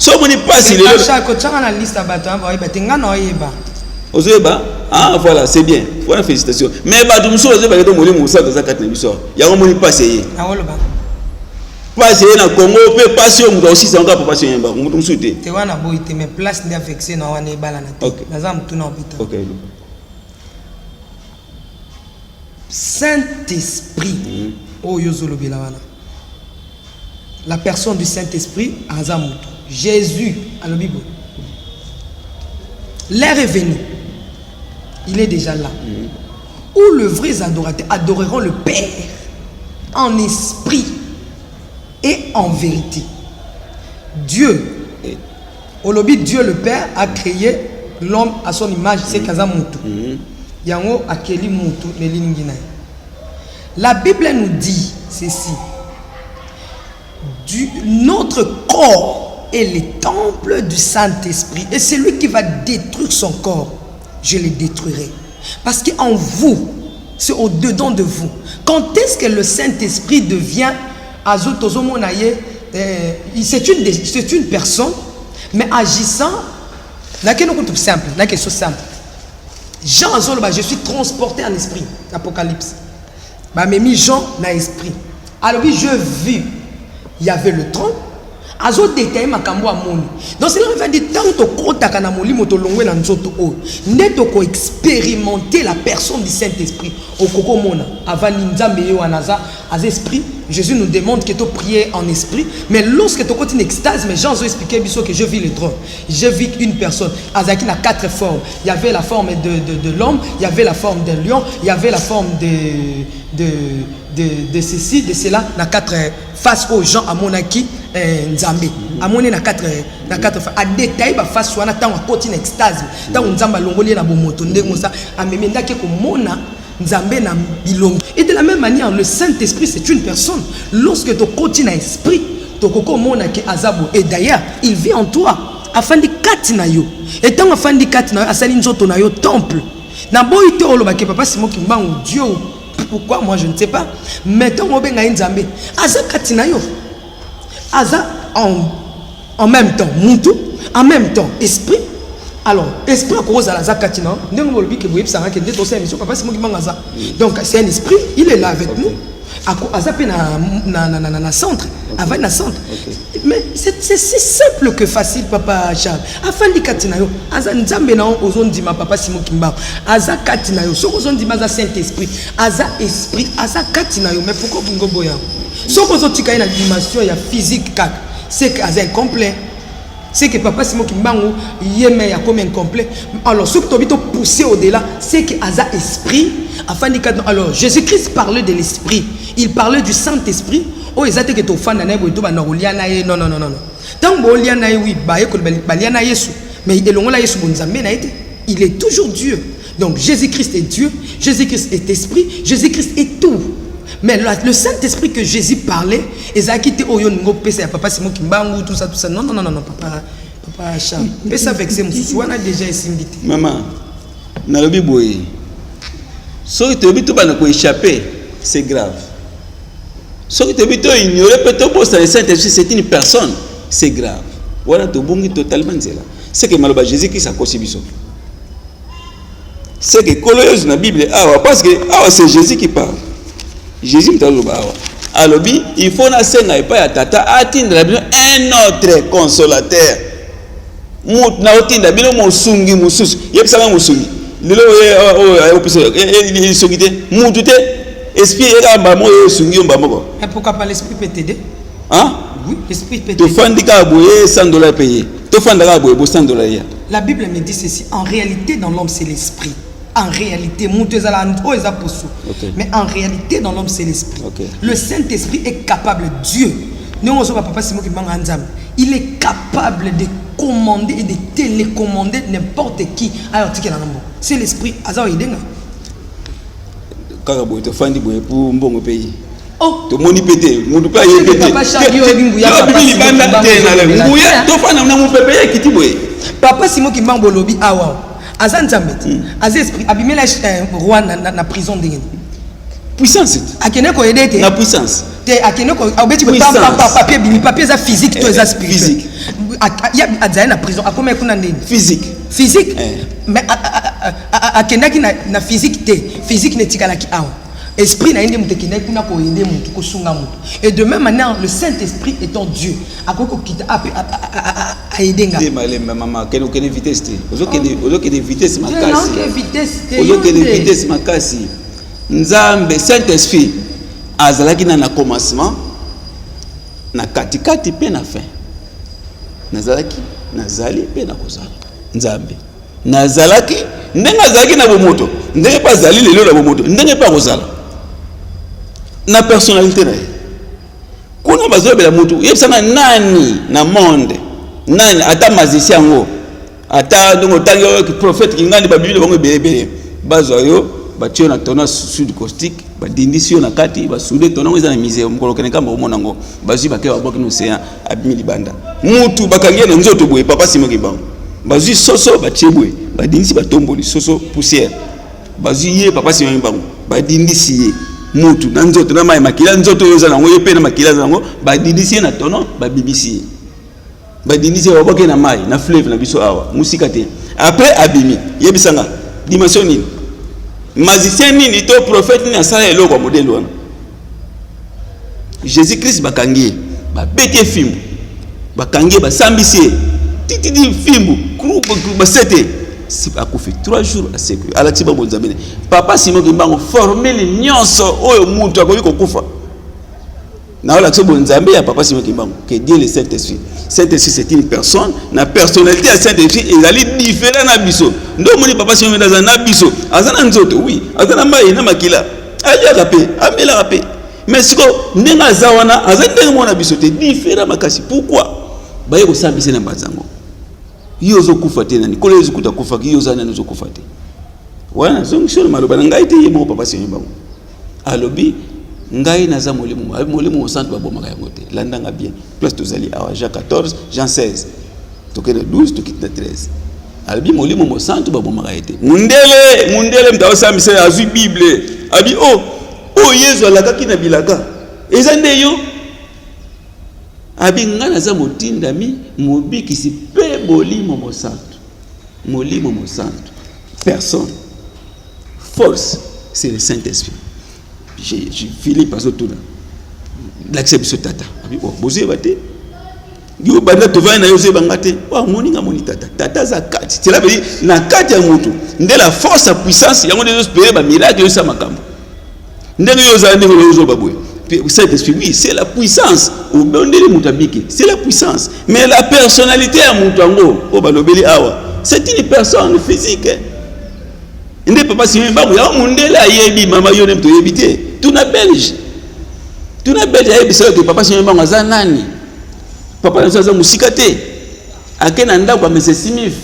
A: So moni passe le
B: chaque changa na liste bato ba yebate ngana oyeba.
A: Ozoyeba? Ah voilà, c'est bien. Voilà, félicitations. Mais bato muso ozoyeba ke to moli musa to zakati na biso. Ya moni passe ye.
B: Na woloba.
A: Passe na Congo pe passe yo muto aussi ça encore passe yemba. Muto musute.
B: Te wana boite mais place ndia vexé na wana ebala na te. Naza mutu na hôpital.
A: OK.
B: Saint-Esprit. Oh yozolo bila wana. La personne du Saint-Esprit azamutu. Jésus à la Bible. L'heure est venue. Il est déjà là. Où les vrais adorateurs adoreront le Père en esprit et en vérité. Dieu, au lobby, Dieu le Père a créé l'homme à son image. C'est Kazamutu. Yango akeli mutu nelingina. La Bible nous dit ceci. Notre corps est le temple du Saint-Esprit. Et c'est lui qui va détruire son corps. Je le détruirai. Parce qu'en vous, c'est au-dedans de vous. Quand est-ce que le Saint-Esprit devient c'est une personne, mais agissant, n'a qu'une simple, n'a qu'une chose simple. Jean Azoloba, je suis transporté en esprit. Apocalypse. Mais Jean n'a esprit. Alors oui, je vis. Il y avait le trône. Azo détaillé makambo amoni. Donc c'est là on va dire tant to kota kana molimo to longwe na nzoto o. Neto ko expérimenter la personne du Saint-Esprit. Au koko mona avant nzambe yo anaza az esprit. Jésus nous demande que tu pries en esprit, mais lorsque tu continues une extase, mais Jean a expliqué que je vis le trône. Je vis une personne. Azaki a 4 formes. Il y avait la forme de l'homme, il y avait la forme d'un lion, il y avait la forme de ceci, de cela. Il y a 4 faces aux gens à Monaki, Nzambe. amoni na 4 fois a détail ba face wana tant a continue extase tant nzamba longoli na bomoto ndengo ça amemenda ke ko mona nzambe na bilongi. Et de la même manière le Saint-Esprit c'est une personne. Lorsque tu continues à esprit to koko mona ke azabo et d'ailleurs il vit en toi afin de katina yo et tant afin de katina yo asali nzoto na yo temple na boy te oloba ke papa Simon Kimbangu Dieu. Pourquoi moi je ne sais pas mais tant obenga nzambe aza katina yo aza en même temps muntu en même temps esprit. Alors esprit cause à la zakatina ndenge bolobi ke boyebi sanga ke ndeto c'est mission papa Simon Kimbangu aza donc c'est un esprit il est là avec nous aza pe na centre avant na centre mais c'est si simple que facile papa Charles afin de katina yo aza nzambe na ozondima papa Simon Kimbangu aza katina yo soko ozondima za Saint-Esprit aza esprit aza katina yo mais pourquoi bungo boya soko ozotika na dimension ya physique kaka c'est que aza incomplet. C'est que papa Simon Kimbangu yeme ya comme incomplet. Alors ce que tu as poussé au-delà, c'est que aza esprit afin de alors Jésus-Christ parlait de l'esprit. Il parlait du Saint-Esprit. Oh ezate que to fana na bo to ba no liana ye non. Tant bo liana oui ba ye ko liana Yesu. Mais elongola Yesu bonzambe na été. Il est toujours Dieu. Donc Jésus-Christ est Dieu, Jésus-Christ est esprit, Jésus-Christ est tout. Mais le Saint-Esprit que Jésus parlait, ils ont quitté Oyo Ngo Pesa, papa Simon Kimbangu, tout ça. Non, papa Charles. Pesa avec ses mousses, on a déjà invité.
A: Maman, dans le Bible, si tu as échappé, c'est grave. Si tu as ignoré, peut-être le Saint-Esprit, c'est une personne, c'est grave. Voilà, tu as totalement dit là. C'est que malheureusement Jésus-Christ a conçu. C'est que Colosse dans la Bible, parce que c'est Jésus qui parle. Jésus me dit alors il faut na pas ya tata atindre un autre consolateur mut na otinda bino mosungi mususu yebisanga mosungi lelo il songite mutu te esprit eramba mo sungi mba moko.
B: Et pourquoi pas l'esprit peut t'aider?
A: Hein?
B: Oui, l'esprit peut t'aider.
A: To fandika boye $100 payé. To fandaka boye $100 ya.
B: La Bible me dit ceci, en réalité dans l'homme c'est l'esprit. En réalité, mais en réalité, dans l'homme, c'est l'esprit. Le Saint-Esprit est capable, Dieu, il est capable de commander et de télécommander n'importe qui. Alors, c'est l'esprit. Oh,
A: to moni pété, mon pas y pété.
B: Papa Simon Kimbangu lobi awa. Azan Zambet, Azesprit, abimela roi na prison de
A: puissance.
B: Akene ko aider
A: na puissance.
B: Te akene ko obeti ko papier bini papier za physique to za spirituel. Ya azana na prison akome kuna ndeni
A: physique.
B: Physique. Mais akendaki na physique te, physique ne tikalaki awa. Esprit na inde mutekine kuna ko inde mutu ko sunga mutu. Et de même manière le Saint-Esprit étant Dieu, akoko kita a aidenga.
A: Des malais maman quelle vitesse te. Ozo que de vitesse makasi.
B: Non que vitesse te.
A: Ozo que de vitesse makasi. Nzambe Saint-Esprit azalaki na commencement na katikati pe na fin. Nazali pe na kozala. Nzambe. Nazalaki ndenge azalaki na bomoto. Ndenge pas zali lelo na bomoto. Ndenge pas kozala. Na personnalité na ye kuna bazobela mutu yebisanga nani na monde nani ata magicien ngo ata ndongo tango prophète kingandi ba bible bango belebele bazwa yo batio na tona sud caustique badindisi yo na kati basude tona ngo eza na misère mukolo keneka mbo mona ngo bazwi bakaya baboki no océan abimi libanda mutu bakangie na nzoto boye papa Simon Kimbangu bazwi soso bachebwe badindisi batomboli soso poussière bazwi ye papa Simon Kimbangu badindisi ye mutu na nzoto na mai makila nzoto yoza nango yepe na makila zango badindisi na tono babibisi badindisi baboke na mai na fleuve na biso awa musika te après abimi yebisanga dimension nini magicien nini to prophète ni asala eloko modèle wana Jésus-Christ bakangi babete fimbu bakangi basambisi titi fimbu kru basete a fait 3 jours à sécurité. À la tiba bonzabene. Papa Simon Kimbangu formé les nyonso oyo mutu akoki kokufa. Na la tiba bonzambe ya papa Simon Kimbangu que Dieu le Saint-Esprit. Saint-Esprit c'est une personne, la personnalité à Saint-Esprit est différente na biso. Ndo moni papa Simon Kimbangu na biso. Azana nzoto oui, azana mai na makila. Aja rapé, amela rapé. Mais siko ndenga zawana azana ndenga mona biso te différent makasi. Pourquoi? baye kosambisa na bazango yo zokufa te nani kolo ezokuta kufa ki yo zana zokufa te wana zongisho maloba na ngai te yemo papa Seigneur bango alobi ngai naza molimo au centre babomaka yango te landanga bien place tozali awa Jean 14 Jean 16 tokende 12 tokita 13 alobi molimo au centre babomaka te mundele mtawasambisa azwi bible abi o yezu alakaki na bilaka eza nde yo abi nga naza motindami mobikisi pe molimo au centre personne force c'est le Saint-Esprit. Philippe azotuna l'accepte tata abi boze bate yo banda tovana yo ze bangate moninga moni tata za kati cela veut dire na kati ya mutu nde la force la puissance yango ndezo espérer ba miracle yo sa makambo ndenge yo za ndenge yo zo babwe Saint-Esprit oui c'est la puissance au bondeli mutabiki c'est la puissance mais la personnalité ya mutu ngo o balobeli awa c'est une personne physique. Nde papa Seigneur bango ya mundela yebi mama yo nem to yebite tuna belge yebi ça que papa Seigneur bango za nani papa na za musika te akena ndako ya Monsieur Simif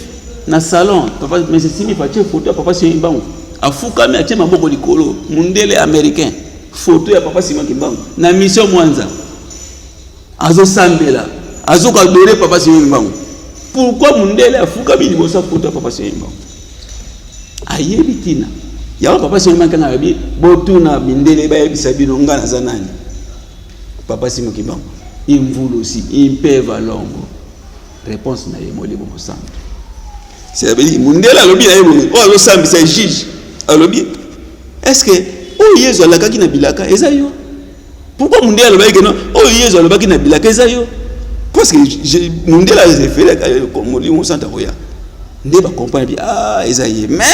A: na salon papa Monsieur Simif a tia photo ya papa Seigneur bango afuka me atia maboko likolo mundele américain photo ya papa Seigneur bango na mission Mwanza azo sambela azo ka dore papa Seigneur bango pourquoi mundele afuka bi libosa photo ya papa Seigneur bango ayebi tina ya papa Seigneur kanga yabi botuna bindele ba yebisa bino ngana za nani papa Seigneur kibango imvulu aussi impeva longo réponse na yemoli bo centre c'est abeli mundela alobi na yebo o sambisa juge alobi est-ce que o yezo alakaki na bilaka ezayo pourquoi mundela alobi que non o yezo alakaki na bilaka ezayo parce que mundela se fait comme moli mo centre oya nde ba comprendre bi ezaye mais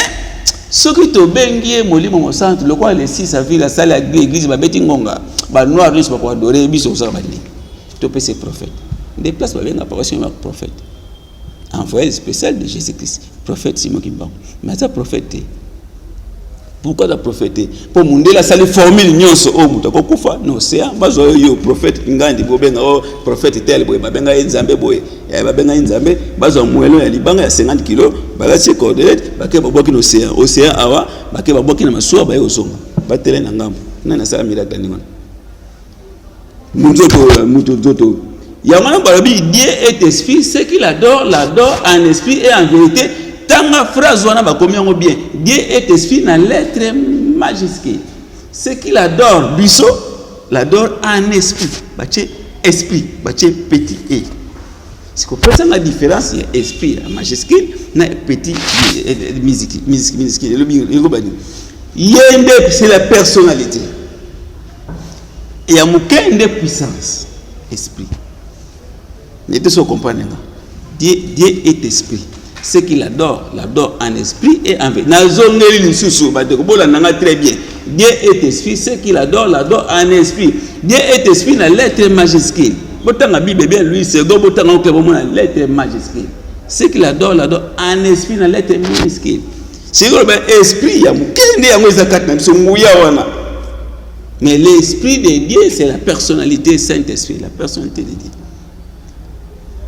A: ce qui to bengie molimo mo centre le quoi les 6 à ville à salle à l'église ba beti ngonga ba noir riche ba ko adorer biso ça ba ni to pe ces prophètes des places ba benga pas Seigneur prophète envoyé spécial de Jésus-Christ prophète Simon Kimbango mais ça prophète pourquoi la prophète pour monde la salle formule nyonso o muta ko kufa no c'est bazo yo prophète ngandi bo benga o prophète tel boy ba benga nzambe boy ba benga nzambe bazo mwelo ya libanga ya 50 kg balati coordonnate ba ke baboki no océan awa ba ke baboki na masuwa ba yosonga ba tele na ngambo na sala miracle ni ngona muto zoto ya mwana barabi Dieu est esprit ce qu'il adore en esprit et en vérité. Tanga phrase wana ba komi yango bien Dieu est esprit na lettre majuscule ce qu'il adore biso l'adore en esprit bache esprit bache petit e c'est qu'on fait ça la différence esprit majuscule na petit minuscule le bani yende c'est la personnalité et ya mukende puissance esprit n'était so comprendre Dieu est esprit. Ce qu'il adore en esprit et en vérité. Très bien. Dieu est esprit, ce qu'il adore en esprit. Dieu est esprit dans la lettre majuscule. La Bible bien lui, c'est la lettre majuscule. Ce qu'il adore en esprit dans la lettre minuscule. C'est l'esprit, mais l'esprit de Dieu, c'est la personnalité Saint-Esprit, la personnalité de Dieu.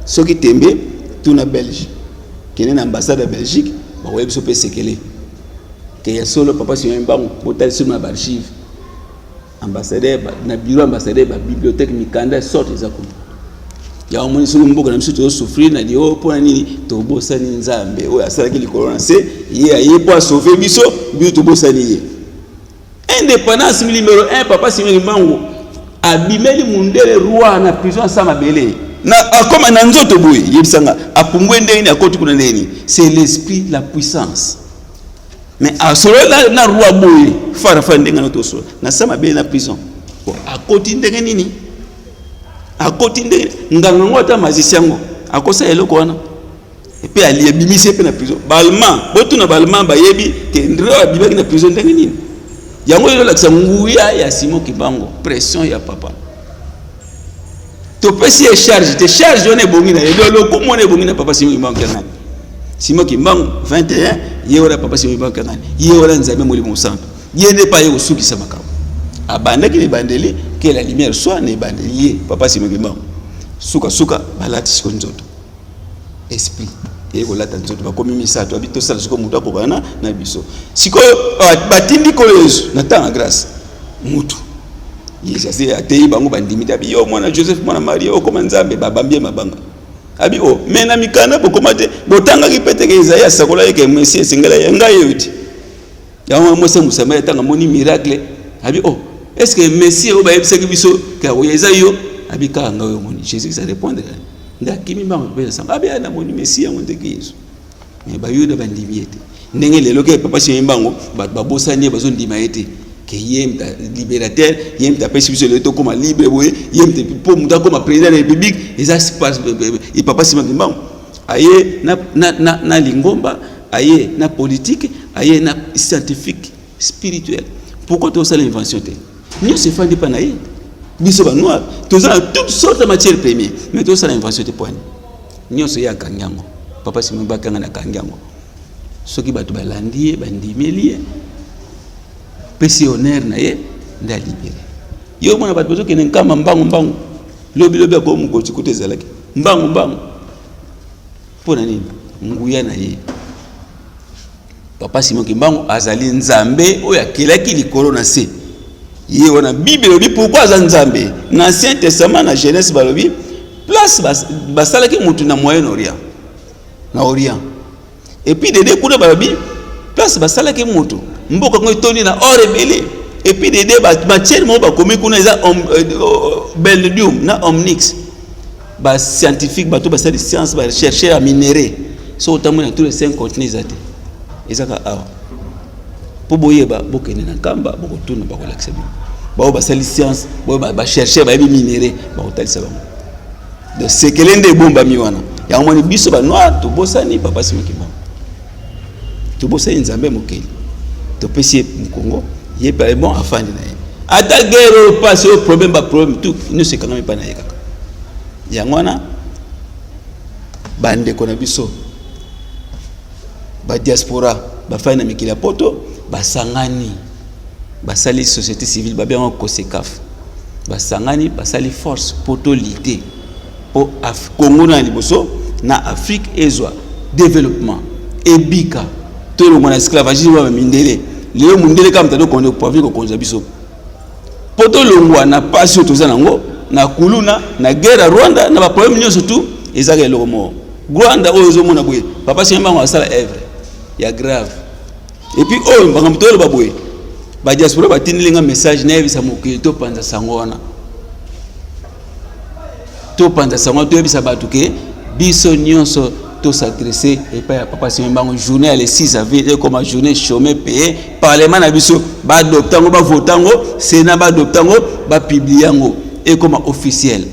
A: Ce qui t'aime, tout na Belge. Qui est l'ambassade de Belgique, on va se séqueler. Qu'il y a solo papa Seigneur Mbango, botal sur ma archive. Ambassadeur, na bureau ambassadeur, la bibliothèque Mikanda sort les accords. Il y a un moment où on a souffrir, on a dit oh pour nini tobo sani nzambe, oh asala ki likolo c'est, il y a pour sauver biso, biso tobo sani. Indépendance numéro 1, papa Seigneur Mbango, abimeli mundele roi na prison sama belé. Na comme na nzoto boy yebisanga apungwe ndeni akoti kuna ndeni c'est l'esprit la puissance mais a solo na roi boy fara ndenga no toso na sama be na prison bon akoti ndenge nini akoti ndenge nganga ngota mazisiango akosa eloko wana et puis ali bimise pe na prison balma botu na balma ba yebi ke ndro abibaki na prison ndenge nini yango yo la nguya ya Simon Kimbango pression ya papa. Tu peux si charge, te charge on est bongi na le comment on est bongi na papa Simon Kimbango kana. Simon Kimbango 21, yora papa Simon Kimbango kana. Yora nzambe moli mon sang. Yene pas yo suki samaka. Abanda ki bandeli que la lumière soit ne bandeli papa Simon Kimbango. suka balati siko nzoto esprit et kolata nzoto bakomi misato abito sala siko mutu akobana na biso siko batindi kolezo na tanga grâce mutu yesase atei bango bandimita biyo mwana Joseph mwana Maria okoma nzambe babambie mabanga abi o mena mikana bokoma te botanga kipeteke Isaïa sakola yeke Messie singala yanga yoti yawa Mose musama tanga moni miracle abi o est-ce que Messie o ba yebisaki biso ka oyeza yo abi ka nga yo moni Jésus ça répondre ndakimi bango be sanga abi ana moni Messie yango ndeki Yesu mais ba yuda bandimiete ndenge lelo ke papa shembango babosani bazo ndima ete que yem ta libérateur yem ta pesi biso le to comme libre boye yem te pour muta comme président de la République et ça se passe et papa Simon Kimbangu aye na lingomba aye na politique aye na scientifique spirituel pourquoi tout ça l'invention te nous se fandi pas naïe biso ba noir tout ça toutes sortes de matières premières mais tout ça l'invention te point nous se ya kanyango papa Simon bakanga na kanyango soki batu balandi bandimeli pesi honneur na ye nda libéré yo mona batu bozo kene nkama mbangu lobi ko mu ko tikote zalaki mbangu pona nini nguya na ye papa Simon Kimbangu azali nzambe oyo akelaki likolo na se ye wana bible lobi pourquoi aza nzambe na Ancien Testament na Genèse balobi place basalaki mutu na Moyen-Orient na Orient et puis de kuna balobi place basalaki mutu mboka ngo toni na or ebele et puis de matière mo ba komi kuna eza beldium na omnix ba scientifique ba to ba sali science ba chercher à minerai so tamona tous les 5 continents ate ezaka awa po boyeba bokene na kamba bokotuna ba kolakisa ba sali science ba chercher ba minerai ba otalisa bango de sekelende bomba miwana ya moni biso ba noir to bosani papa Simon Kimbangu to bosani nzambe mokeli to pesi Congo yé pas bon afandi na ye ata guerre passe au problème tout nous c'est quand même pas na ye kaka yangwana bande kona biso ba diaspora ba fana mikila poto ba sangani ba sali société civile ba bien ko sekaf ba sangani ba sali force poto l'idée pour Congo na liboso na Afrique ezwa développement ebika to le mona esclavagisme wa mindele leo mundele kama mtado konde poavi ko konza biso poto longwa na passion to zanango na kuluna na guerre Rwanda na ba problème nyoso tout ezaka eloko mo Rwanda ozo mona boye papa Simbangu asala œuvre ya grave et puis oh mbanga mtolo baboye ba diaspora batinilinga message na yebisa mokili to panza sangona to panza sangona to yebisa batuke biso nyonso to s'adresser et pas papa Simbangu journée le 6 avril comme journée chômé payé parlement na biso ba adoptango ba votango sénat ba adoptango ba publiango et comme officiel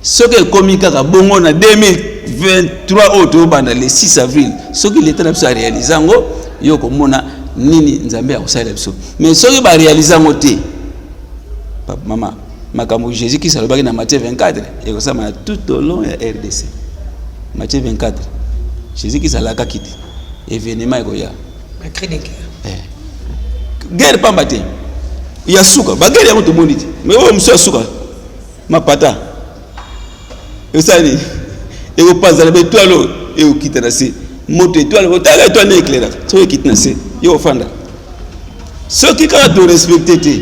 A: ce que communiquera bongo na 2023 auto banda le 6 avril ce que l'état na biso réalisango yo komona nini nzambe ya kosala biso mais ce que ba réalisango te papa mama makambo Jésus qui salobaki na Matthieu 24 et comme ça tout au long ya RDC Matthieu 24 Jésus qui s'alaka kiti événement ekoya
B: un cri de guerre
A: guerre pambate ya suka ba guerre ya moto moniti mais o mso suka mapata esani eko panza be toalo eko kitana se moto étoile otala étoile na éclaira so ekitna se yo fanda ce qui ka to respecter te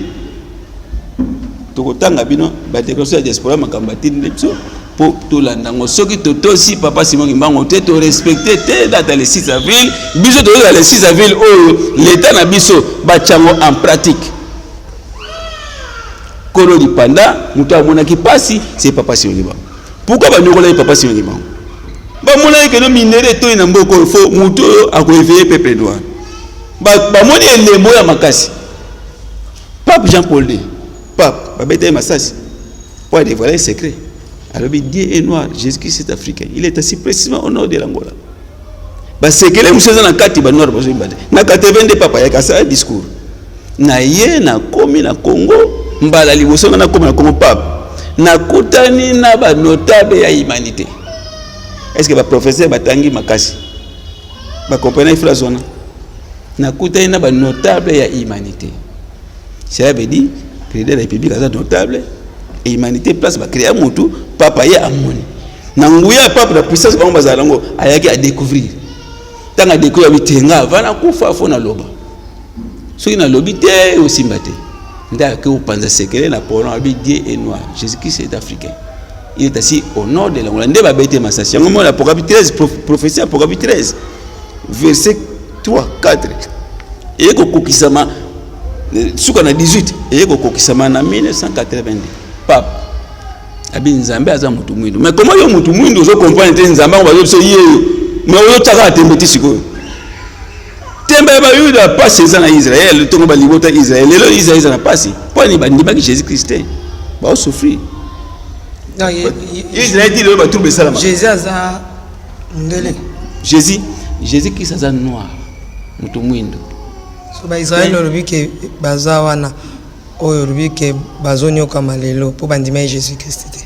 A: to kotanga bino ba déclaration ya diaspora makambati ndepso pour tout l'andango ce qui toto si papa Simon Kimbangu te to respecter te date le 6 avril biso to le 6 avril oh l'état na biso ba chango en pratique kolo di panda muta mona ki pasi c'est papa Simon Kimbangu pourquoi ba nyokola papa Simon Kimbangu ba mona ke no minere to ina mboko fo muto ako éveiller peuple noir ba moni elembo ya makasi pape Jean-Paul II pape ba bete masasi pour dévoiler secret. Alors Dieu est noir, Jésus-Christ est africain. Il est assis précisément au nord de l'Angola. Parce que les moussés dans kati ba noir bazo ibade. Na 82 papa ya kasa discours. Na ye na komi na Congo, mbala liboso na komi na Congo pape. Na kutani na ba notable ya humanité. Est-ce que ba professeur batangi makasi? Ba comprendre phrase wana. Na kutani na ba notable ya humanité. Ça veut dire président de la République est notable. et humanité place ba créer mutu papa ye amoni na nguya papa la puissance ba bazalango ayaki à découvrir tanga découvrir bitenga vana kufa fona loba soki na lobi te osimba te nda ke upanza sekele na polo abi Dieu est noir Jésus-Christ est africain il est assis au nord de l'Angola nde ba bete masasi yango mona Apocalypse 13 prophétie Apocalypse 13 verset 3 4 et ko kokisama suka na 18 et ko kokisama na 1982 pape abi nzambe aza mutu mwindo mais comment yo mutu mwindo zo comprendre te nzambe ba yo so yeye mais yo taka tembeti siko tembe ba yuda passe za na Israël tongo ba libota Israël lelo Israël na passe poni ba ndibaki Jésus Christ ba souffrir
B: non
A: Israël dit le ba trouble salama
B: Jésus aza ndele
A: Jésus Christ aza noir mutu mwindo
B: so ba Israël lobi ke baza wana oyo lobi ke bazonyoka malelo po bandima Jésus Christ te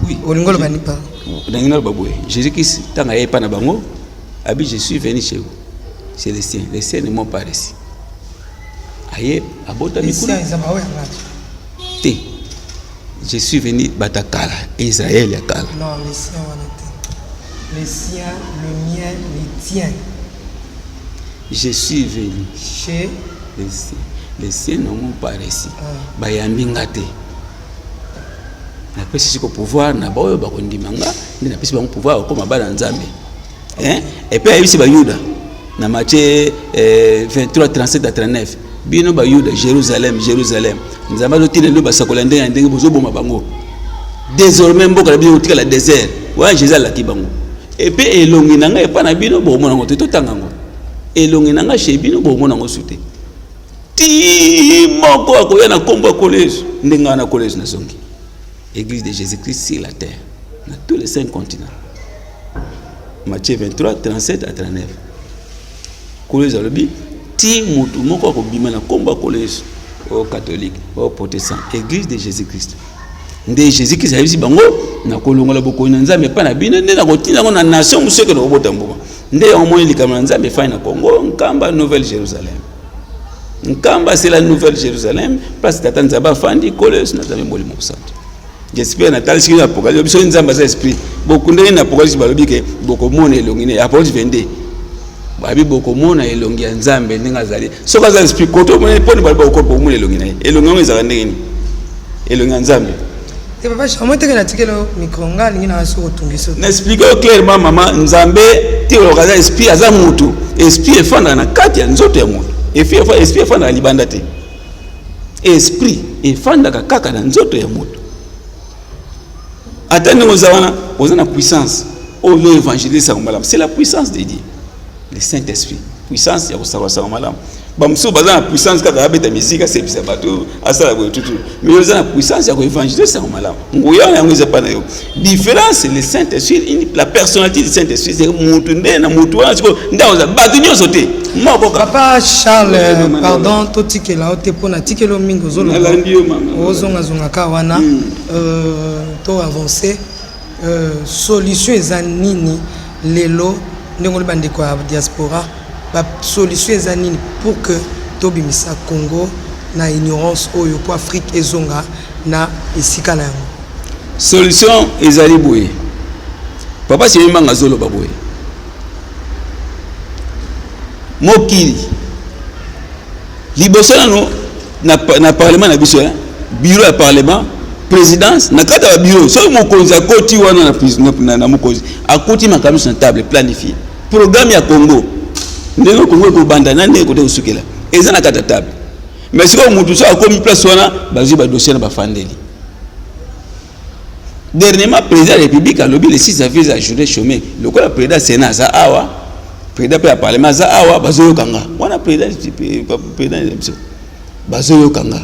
A: oui
B: olingolo bani pa
A: ndangina ba boye Jésus Christ tanga yepa na bango abi je suis venu chez vous c'est les siens ne m'ont pas reçu aye abota mikuna te je suis venu batakala Israël ya kala
B: non les siens wana te les siens le mien les tiens
A: je suis venu
B: chez
A: les siens ne m'ont pas reçu bayambi ngate na pesi siko pouvoir na baoyo bakondimanga ndi na pesi bango pouvoir okoma bana nzambe et puis ayisi ba yuda na Matthieu 23 37 à 39 bino ba yuda Jérusalem nzamba lotile ndo basakola ndenge ndenge bozoboma bango désormais mboka la bino otika la désert wa Jésus la kibango et puis elongi nanga epa na bino bomona ngo to tangango elongi nanga chez bino bomona ngo sute ti moko akoya na kombo collège ndenga na collège na songi église de Jésus-Christ sur la terre dans tous les 5 continents. Matthieu 23 37 à 39 collège alobi ti mutu moko ko bima na komba collège au catholique au protestant église de Jésus-Christ nde Jésus-Christ ayisi bango na kolongola bokoni na nzambe pa na bino nde na kotina ngo na nation museke na obota mbuba nde ya omoni likama na nzambe fa na Congo nkamba Nouvelle Jérusalem nkamba c'est la Nouvelle Jérusalem place tata nzaba fandi collège na nzambe molimo santo j'espère na tali sikina Apocalypse biso nzamba za esprit bokunde na Apocalypse balobi ke bokomona elongine Apocalypse 22 babi bokomona elongi ya nzambe ndinga zali soka za esprit koto mone poni baloba okopo omule elongine elongi ngo ezaka ndenge ni elongi ya nzambe
B: te papa chamo te kana tikelo mikronga lingi na so kotungiso
A: na expliquer clairement mama nzambe ti olokaza esprit aza mutu esprit efanda na kati ya nzoto ya mutu esprit efanda na libanda te esprit efanda kaka na nzoto ya mutu atende ngozawana ozana puissance ozo évangéliser ngomala c'est la puissance de Dieu le Saint-Esprit puissance ya kosawa malam bamso bazana puissance kaka abeta musique asepisa bato asala boye tutu mais ozana puissance ya ko évangéliser ngomala ngoya yango ezapa na yo différence le Saint-Esprit la personnalité du Saint-Esprit c'est mutu nde na mutu wana siko ndaoza bato nyoso te moko
B: papa Charles pardon to tikela ote pona tikelo mingo zolo ozonga zonga ka wana to avancer solution eza nini lelo ndengoli bandeko ya diaspora ba solution eza nini pour que tobimisa Congo na ignorance oyo pour Afrique ezonga na esika na yango
A: solution ezali boye papa simanga zolo baboye mokili liboso na parlement na biso bureau ya parlement présidence na kata bureau so mokonzi akoti wana na mokonzi akoti makambo na table planifié programme ya Congo ndenge Congo ko banda na ndenge kote usukela eza na kata table mais siko mutu so akomi place wana bazi ba dossier na bafandeli dernièrement président de la République a lobby le 6 avril la journée chômée le quoi la président Sénat za awa président ya parlement za awa bazoyo kanga wana président bazoyo kanga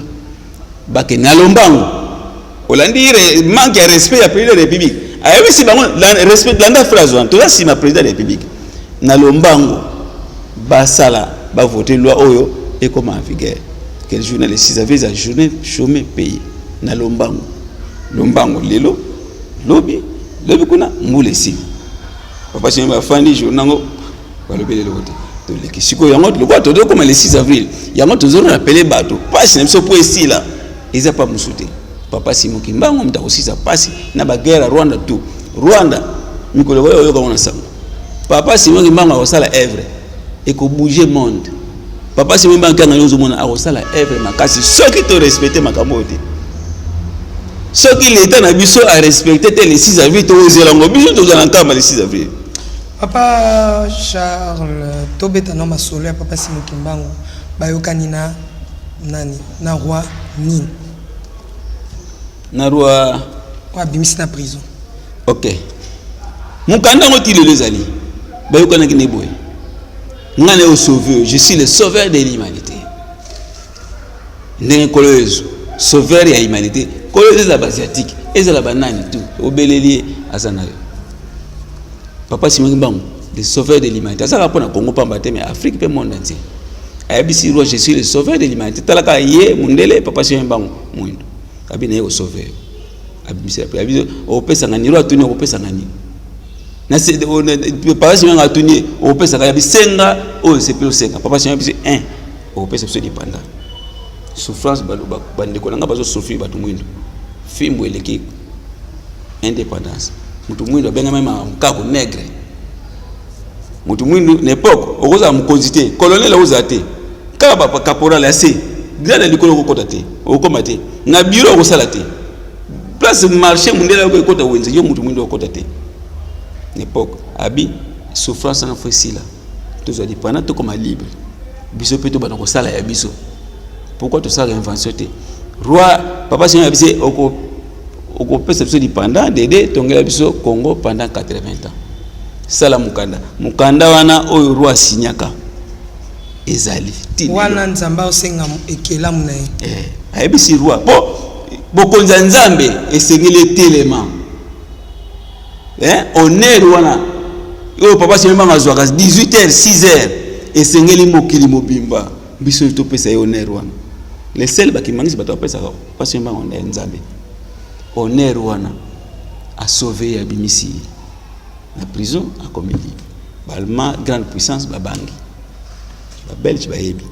A: bake na lombango olandire manque de respect à président de la République ayebi si bango respect landa phrase wana toza si ma président de la République na lombango basala ba voter loi oyo et comme en vigueur quel journée le 6 avril la journée chômée payé na lombango lelo lobi kuna mbule si papa chimé ba fandi journango ba lobi lelo côté to le kisiko yango le quoi to comme le 6 avril yango to zoro rappeler bato pas si même so pour ici là ils a pas musuté Papa Simon Kimbangu mtakosisa pasi na bagera Rwanda tu. Rwanda mikolo oyo kona sango. Papa Simon Kimbangu akosala œuvre et ko bouger monde. Papa Simon Kimbangu kanga nyozo mona akosala œuvre makasi soki to respecter makambo te. Soki l'état na biso a respecter les 6 avril to zelango biso to zana kama les 6 avril.
B: Papa Charles Tobeta no masolo ya Papa Simon Kimbangu bayokani na nani na roi ni
A: na roi
B: wa bimisi na prison.
A: OK. Mukanda ngoti le zali bayokana ki neboy. Ngane au sauveur, je suis le sauveur de l'humanité. Ndenge kolozo sauveur ya humanité. Kolozo za asiatique, ezala banani tout. Obeleli azanayo. Papa Simon Kimbangu, le sauveur de l'humanité. Ça rapport na Congo pamba te mais Afrique pe monde entier. Ayebisi roi, je suis le sauveur de l'humanité. Talaka ye mundele Papa Simon Kimbangu mwindo. Abina yo sauveur. Abimisi abiso opesa ngani roi tuni opesa ngani. Na se Papa Simon atuni opesa ka bisenga o sepelo senga. Papa Simon bisi 1 opesa biso dipanda. Souffrance baluba bandeko nanga bazo souffrir batu mwindo. Fimbo eleki indépendance. Mutu mwindo benga mema mkako negre. Mutu mwindo n'époque okoza mkonzité colonel ozate. Kaka papa caporal assez. Grande likolo kokota te. Okoma te. Na bureau okosala te. Place marché mundela ko ekota wenze yo mutu mwindo okota te. N'époque abi souffrance na facile. Tous a dit pendant tout comme libre. Biso peto bana ko sala ya biso. Pourquoi tout ça invention te? Roi Papa Simon abise oko perception du pendant dédé tongela biso Congo pendant 80 ans. Sala mukanda wana oyo roi signaka ezali
B: wana nzamba osenga ekela munaye
A: ayebisi roi bokonza nzambe esengeli telema honneur wana oyo Papa Simon mazwaka 18h 6h esengeli mokili mobimba biso to pesa honneur wana les seuls bakimangisi bato pesa Papa Simon honneur nzambe honneur wana a sauvé ya bimisi la prison a comédie balma grande puissance babangi ba belge ba yebi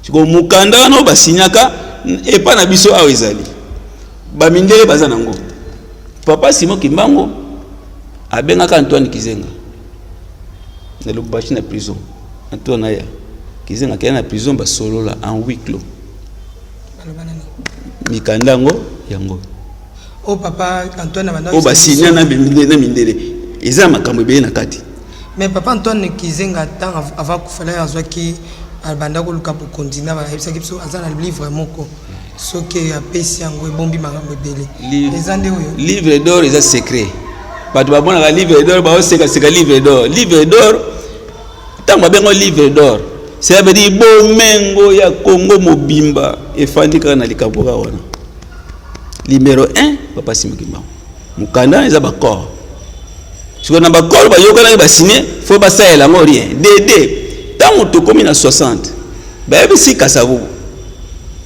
A: siko mukanda wana basinyaka epa na biso awo ezali ba mindele baza nango Papa Simon Kimbangu abengaka Antoine Kizenga na Lubumbashi na prison Antoine ya Kizenga kaya na prison ba solola en huis clos mikandango yango
B: o papa Antoine Abanda
A: o basinya na mindele eza makambo be na kati
B: mais papa Antoine Kizenga tant avant kufala azwaki Abanda ko luka pour continuer ba ebisa kipso azana livre moko soki apesi yango ebombi makambo ebele les ande oyo
A: livre d'or eza secret bato babona ka livre d'or ba oseka livre d'or tant ba bengo livre d'or ça veut dire bomengo ya Congo mobimba efandika na likaboka wana numéro 1 Papa Simon Kimbangu mukanda eza ba corps siko na ba corps ba yokana ba signer faut ba saela ngo rien dédé tant to komi na 60 ba ebisi kasavu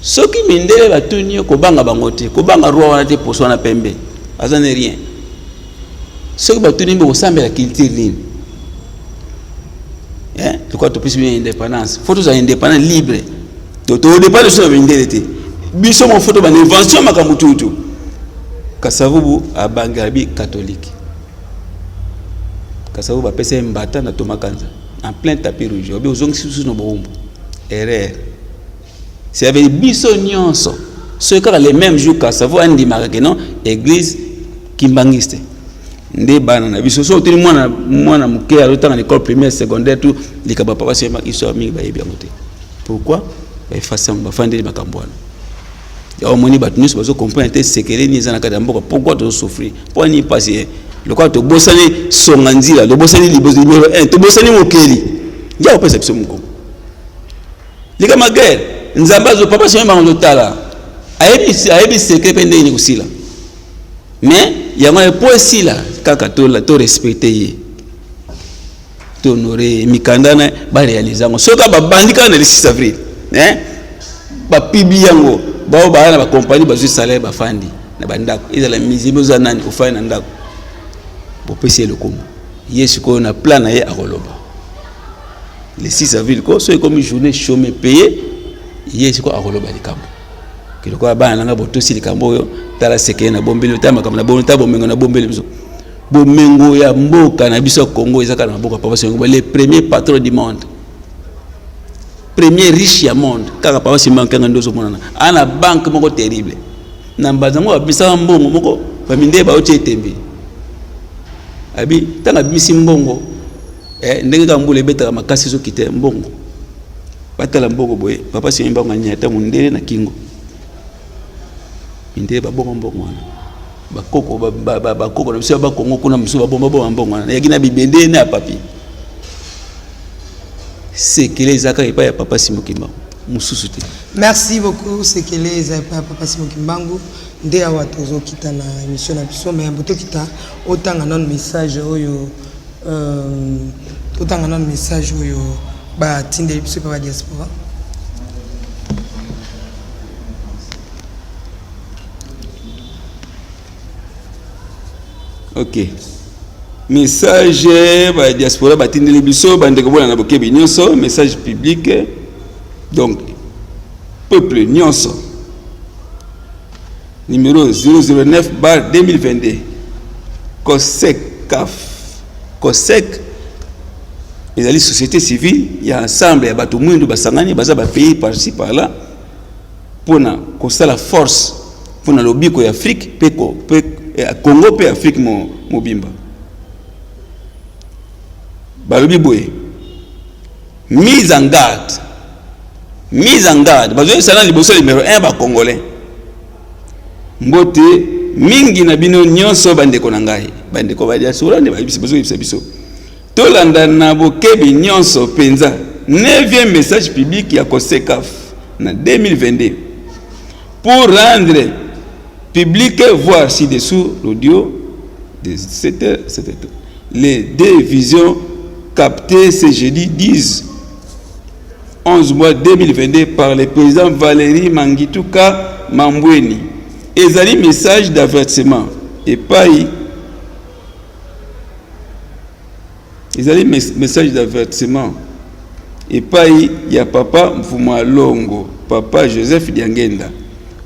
A: soki mindele ba tuni ko banga bangote ko banga roi wana te poso na pembe azane rien soki ba tuni bo sambela culture ligne tu quoi tu puisses bien indépendance photos à indépendance libre to dépend de ce mindele te biso mo photo ba invention makamututu kasavubu abangabi catholique kasavubu ba pesa mbata na tomakanza en plein tapis rouge obi ozongi sous no bombo erreur c'est avec biso nyonso ce car les mêmes jours kasavu andi marake non église kimbangiste nde bana na biso so tuni mwana muke alotanga l'école primaire secondaire tout likaba papa sema iso mingi ba yebi ngote pourquoi ba efasa ba fandeli makambwana ya moni bat nous bazo comprendre te sekele ni zana kada mboka pourquoi to souffrir pour ni passer le quoi to bosani songanzila le bosani libozo numéro 1 to bosani mokeli ya perception mko lika maguerre nzambazo papa sema bango tala ayebi sekele pende ni kusila mais yango po sila kaka to respecter ye to honorer mikandana ba réaliser ngo soka ba bandika na le 6 avril ba pibi yango bao ba na ba compagnie ba salaire ba fandi na bandako ezala mizibo za nani ofana ndako bo pesi le kombo yesu ko na plan na ye akoloba le 6 avril ko so comme journée chômé payé yesu ko akoloba likambo que le quoi ba nanga boto si likambo yo tala seke na bombeli tama comme na bonta bomengo na bombeli biso bomengo ya mboka na biso Congo ezaka na mboka Papa Simon les premiers patrons du monde premier riche ya monde kaka Papa Simon kanga ndozo monana ana banque moko terrible na mbazango abisa mbongo moko famille ba otie tembi abi tanga bimisi mbongo ndenge ka mbule beta makasi zo kite mbongo batala mbongo boye Papa Simon ba nganya ta mundele na kingo inde ba bongo mbongo wana bakoko bakoko na biso ba Kongo kuna musu ba bomba mbongo wana yakina bibende na papi c'est que les akaka et pas ya Papa Simon Kimbangu mususu te.
B: Merci beaucoup Sekele Ezaipa Papa Simon Kimbangu nde awa tozo kita na émission na biso mais boto kita otanga non message oyo otanga non message oyo ba tinde biso pa diaspora.
A: OK. Message ba diaspora ba tinde biso ba ndeko bona na bokebi nyonso message public donc peuple nyonso numéro 009/2022 COSEC ezali société civile ya ensemble ya bato mwindu basangani baza ba pays par-ci par-là pona kosala force pona lobiko ya Afrique pe Congo pe Afrique mobimba balobi boye mise en garde bazo sala liboso numéro 1 ba congolais mbote mingi na bino nyonso bandeko na ngai bandeko ba diaspora ne ba biso tolanda na bokebi nyonso penza 9e message public ya COSECAF na 2022 pour rendre public voir ci-dessous l'audio de 7h. Les deux visions captées ce jeudi 11 mois 2022 par le président Valérie Mangituka Mambweni. Ezali message d'avertissement et pas message d'avertissement et pas ya papa Mfuma Longo, papa Joseph Diangenda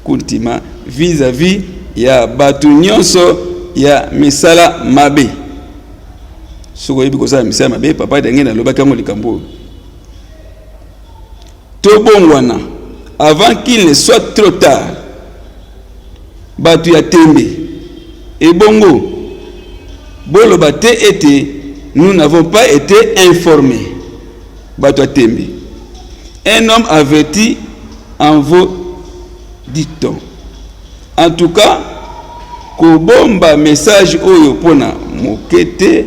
A: Kuntima vis-à-vis ya batu nyonso ya misala mabe. Soko yebi ko sa misala mabe papa Diangenda lobaki ngo likambo. Tobongwana avant qu'il ne soit trop tard. Batu ya tembe et bongo bolo bate été nous n'avons pas été informés. Batu ya tembe un homme averti en vaut dit-on. En tout cas kobomba message oyo pona mokete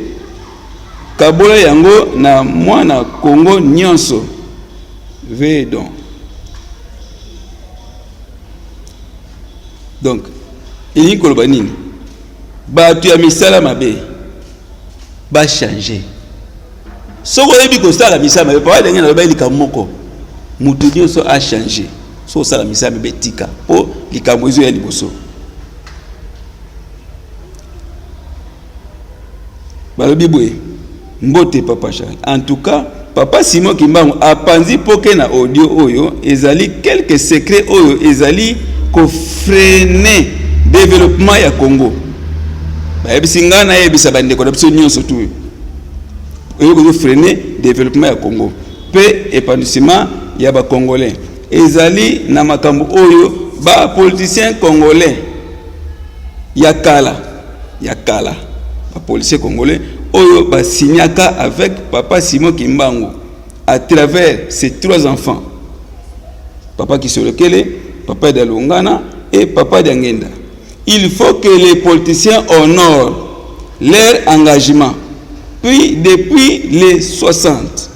A: kabola yango na mwana Congo nyonso vedon. Donc il y a nini batu ya misala mabe ba changer soko yebi ko sala misala mabe pa ndenge na ba likamoko mutu nyonso a changer so sala misala mabe tika po likambo ezo ya liboso balobi boye mbote papa Charles. En tout cas Papa Simon Kimbangu a panzi poke na audio oyo ezali quelques secrets oyo ezali ko freiner développement ya Congo. Ba ebisinga na ebisa bandeko na biso nyonso tu. Oyo ko freiner développement ya Congo. Pe épanouissement ya ba Congolais. Ezali na makambo oyo ba politiciens congolais ya kala ba politiciens congolais oyo ba signaka avec Papa Simon Kimbangu à travers ses 3 enfants. Papa Kisolokele, Papa Dalungana et Papa Diangenda. Il faut que les politiciens honorent leur engagement puis depuis les 60.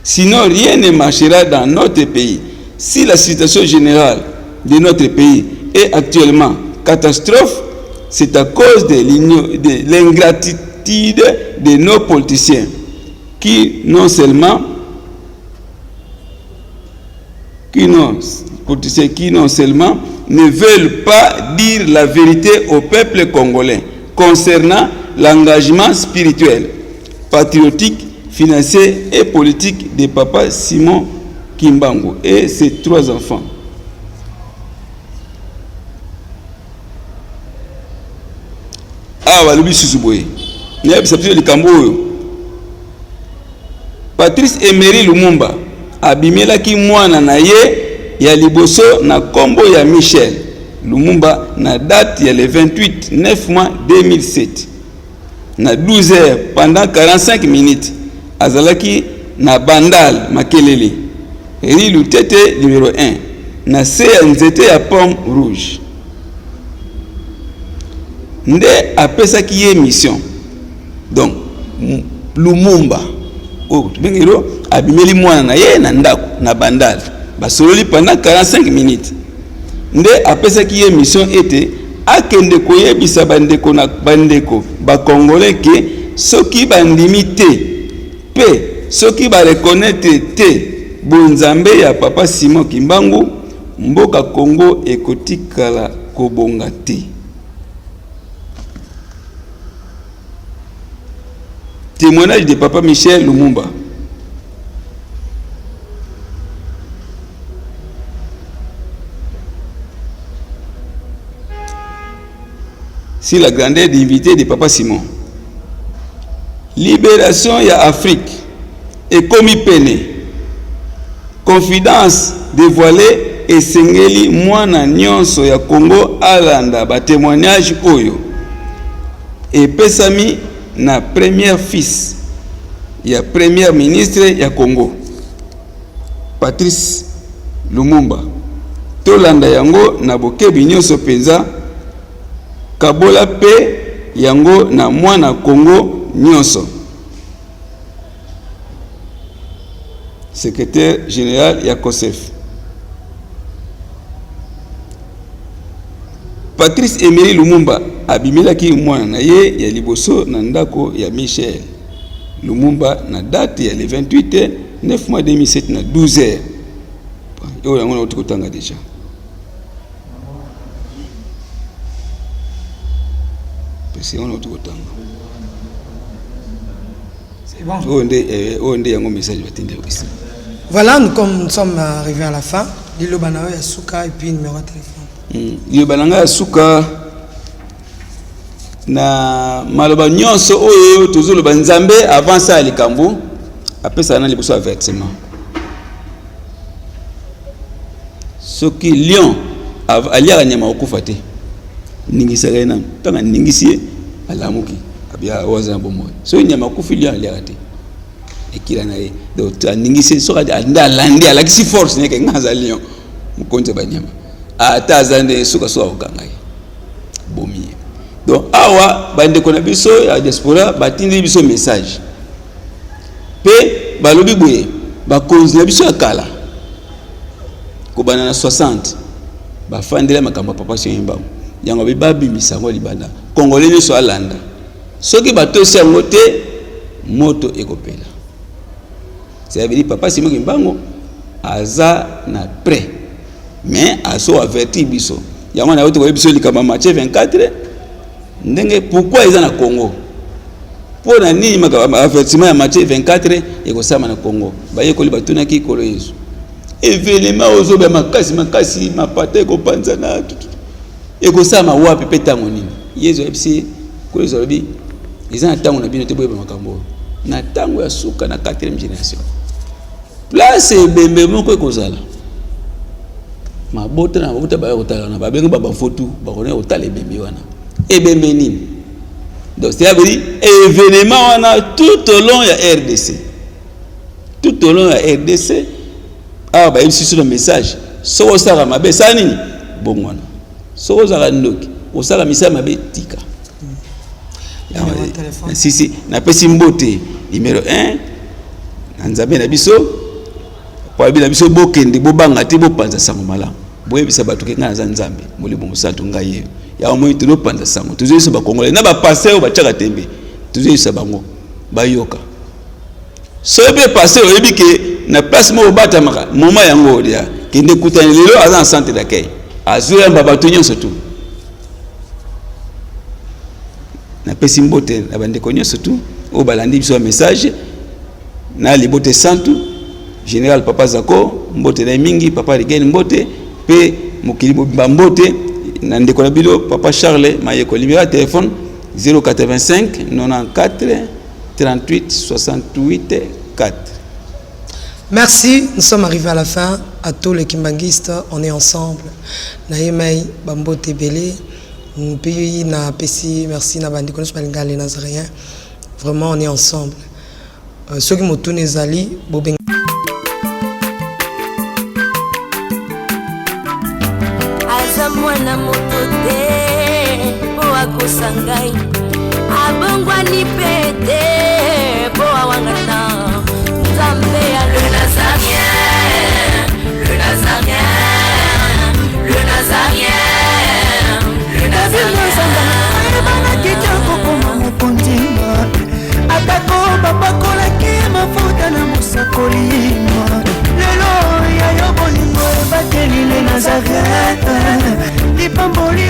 A: Sinon rien ne marchera dans notre pays. Si la situation générale de notre pays est actuellement catastrophe, c'est à cause de l'ingratitude de nos politiciens qui non seulement ne veulent pas dire la vérité au peuple congolais concernant l'engagement spirituel, patriotique, financier et politique de Papa Simon Kimbangu et ses 3 enfants. awa lobi susuboye ne bisapso likambo oyo Patrice Emery Lumumba abimelaki mwana na ye ya liboso na kombo ya Michel Lumumba na date ya le 28 9 mois 2007 na 12 heures pendant 45 minutes azalaki na Bandal Makelele Eri Lutete numéro 1 na se ya nzete ya pomme rouge nde apesaki ye mission donc Lumumba bengiro abimeli mwana na ye na ndako na Bandal basololi pendant 45 minutes nde apesaki ye mission ete akende koyebisa bandeko na bandeko bakongolais ke soki bandimi te pe soki ba reconnaître te bonzambe ya papa Simon Kimbangu mboka Congo ekotikala kobonga te. Témoignage de papa Michel Lumumba. Si la grandeur d'invité de papa Simon. Libération ya Afrique et komi pene. Confidence dévoilée et sengeli mwana nyonso ya Congo alanda ba témoignage oyo. Et pesami na premier fils ya premier ministre ya Congo Patrice Lumumba tolanda yango na bokebi nyonso penza kabola pe yango na mwana Congo nyonso. Secrétaire général ya COSEF Patrice Emery Lumumba abimelaki mwana na ye ya liboso na ndako ya Michel Lumumba na date ya le 28 9 mois 2007 na 12 heures. Yo yango na utikotanga déjà. Parce on a utikotanga.
B: C'est bon.
A: On dit yango message batinde ici.
B: Voilà, comme nous sommes arrivés à la fin. Lilo Banao Yasuka et puis numéro de téléphone.
A: Lilo Bananga Yasuka na maloba nyonso oyo tozolo banzambe avant ça likambo apesa na liboso avertissement soki lion aliaka nyama okufa te ningisaka ena tanga ningisi alamuki abia waza bomoy so nyama okufi lion aliaka te ekila na ye donc ningisi soka anda landi alakisi force neke ngaza lion mukonze banyama ata azande soka so okanga ye bomi. Donc awa bande kona biso ya diaspora batindi biso message pe balobi boye ba cause na biso ya kala ko bana na 60 ba fandela makambo papa Simba yango bibabi misango libanda congolais biso alanda soki bato sango te moto ekopela ça veut dire papa Simba Kimbangu aza na prêt mais aso averti biso yango na yote ko biso likama Matthieu 24 ndenge pourquoi ils en a Congo pour na nini avertissement ya Matthieu 24 ekosama na Congo baye ko libatuna ki kolo Yesu événement ozobe makasi mapate ko panzana ekosama wapi petango nini Yesu ebisi ko ezolobi ezana tango na bino te boye makambo na tango ya suka na 4e génération place bembe moko ekozala mabota na mabota baye kotala na babenga baba fotu bakone kotala bembe wana ebembe nini. Donc c'est à dire événement on a tout au long ya RDC tout au long ya RDC ah ba ici sur le message so sara mabe sa nini bongwana so sara ndoki o sara misa mabe tika si na pesi mbote numéro 1 na nzambe na biso pa bi na biso bokende bobanga te bopanza sango mala boyebisa bato ke ngana za nzambe molimo musantu ngaye ya omo ituno panza sango tuzo ba Congolais na ba passer ba tchaka tembe tuzo bango bayoka so be passer oyebi ke na place mo bata maka moma yango dia kende kutana lelo aza centre d'accueil azura babato nyonso tu na pesi mbote na bande ko nyonso tu o balandi biso message na libote santu général papa Zako mbote na mingi papa Rigen mbote pe mokili mobimba mbote na ndeko na bilo papa Charles mayeko libéra téléphone 085 94 38 68 4.
B: Merci, nous sommes arrivés à la fin. À tous les kimbanguistes, on est ensemble. Naïmei, Bambo Tebele, Pays na Pessi, merci Nabandi, Konos Malinga, les Nazariens. Vraiment, on est ensemble. Ceux qui m'ont tourné Zali, Bobeng.
C: Azamwana motote, Boa Kosangai, Abongwani Pete, Boa Wangana. Le Nazarien, le Nazarien, le Nazarien, le Nazarien.
E: Atako babakola ki mafuta na musakolima lelo ya yo bolingo bateli le Nazareth lipamboli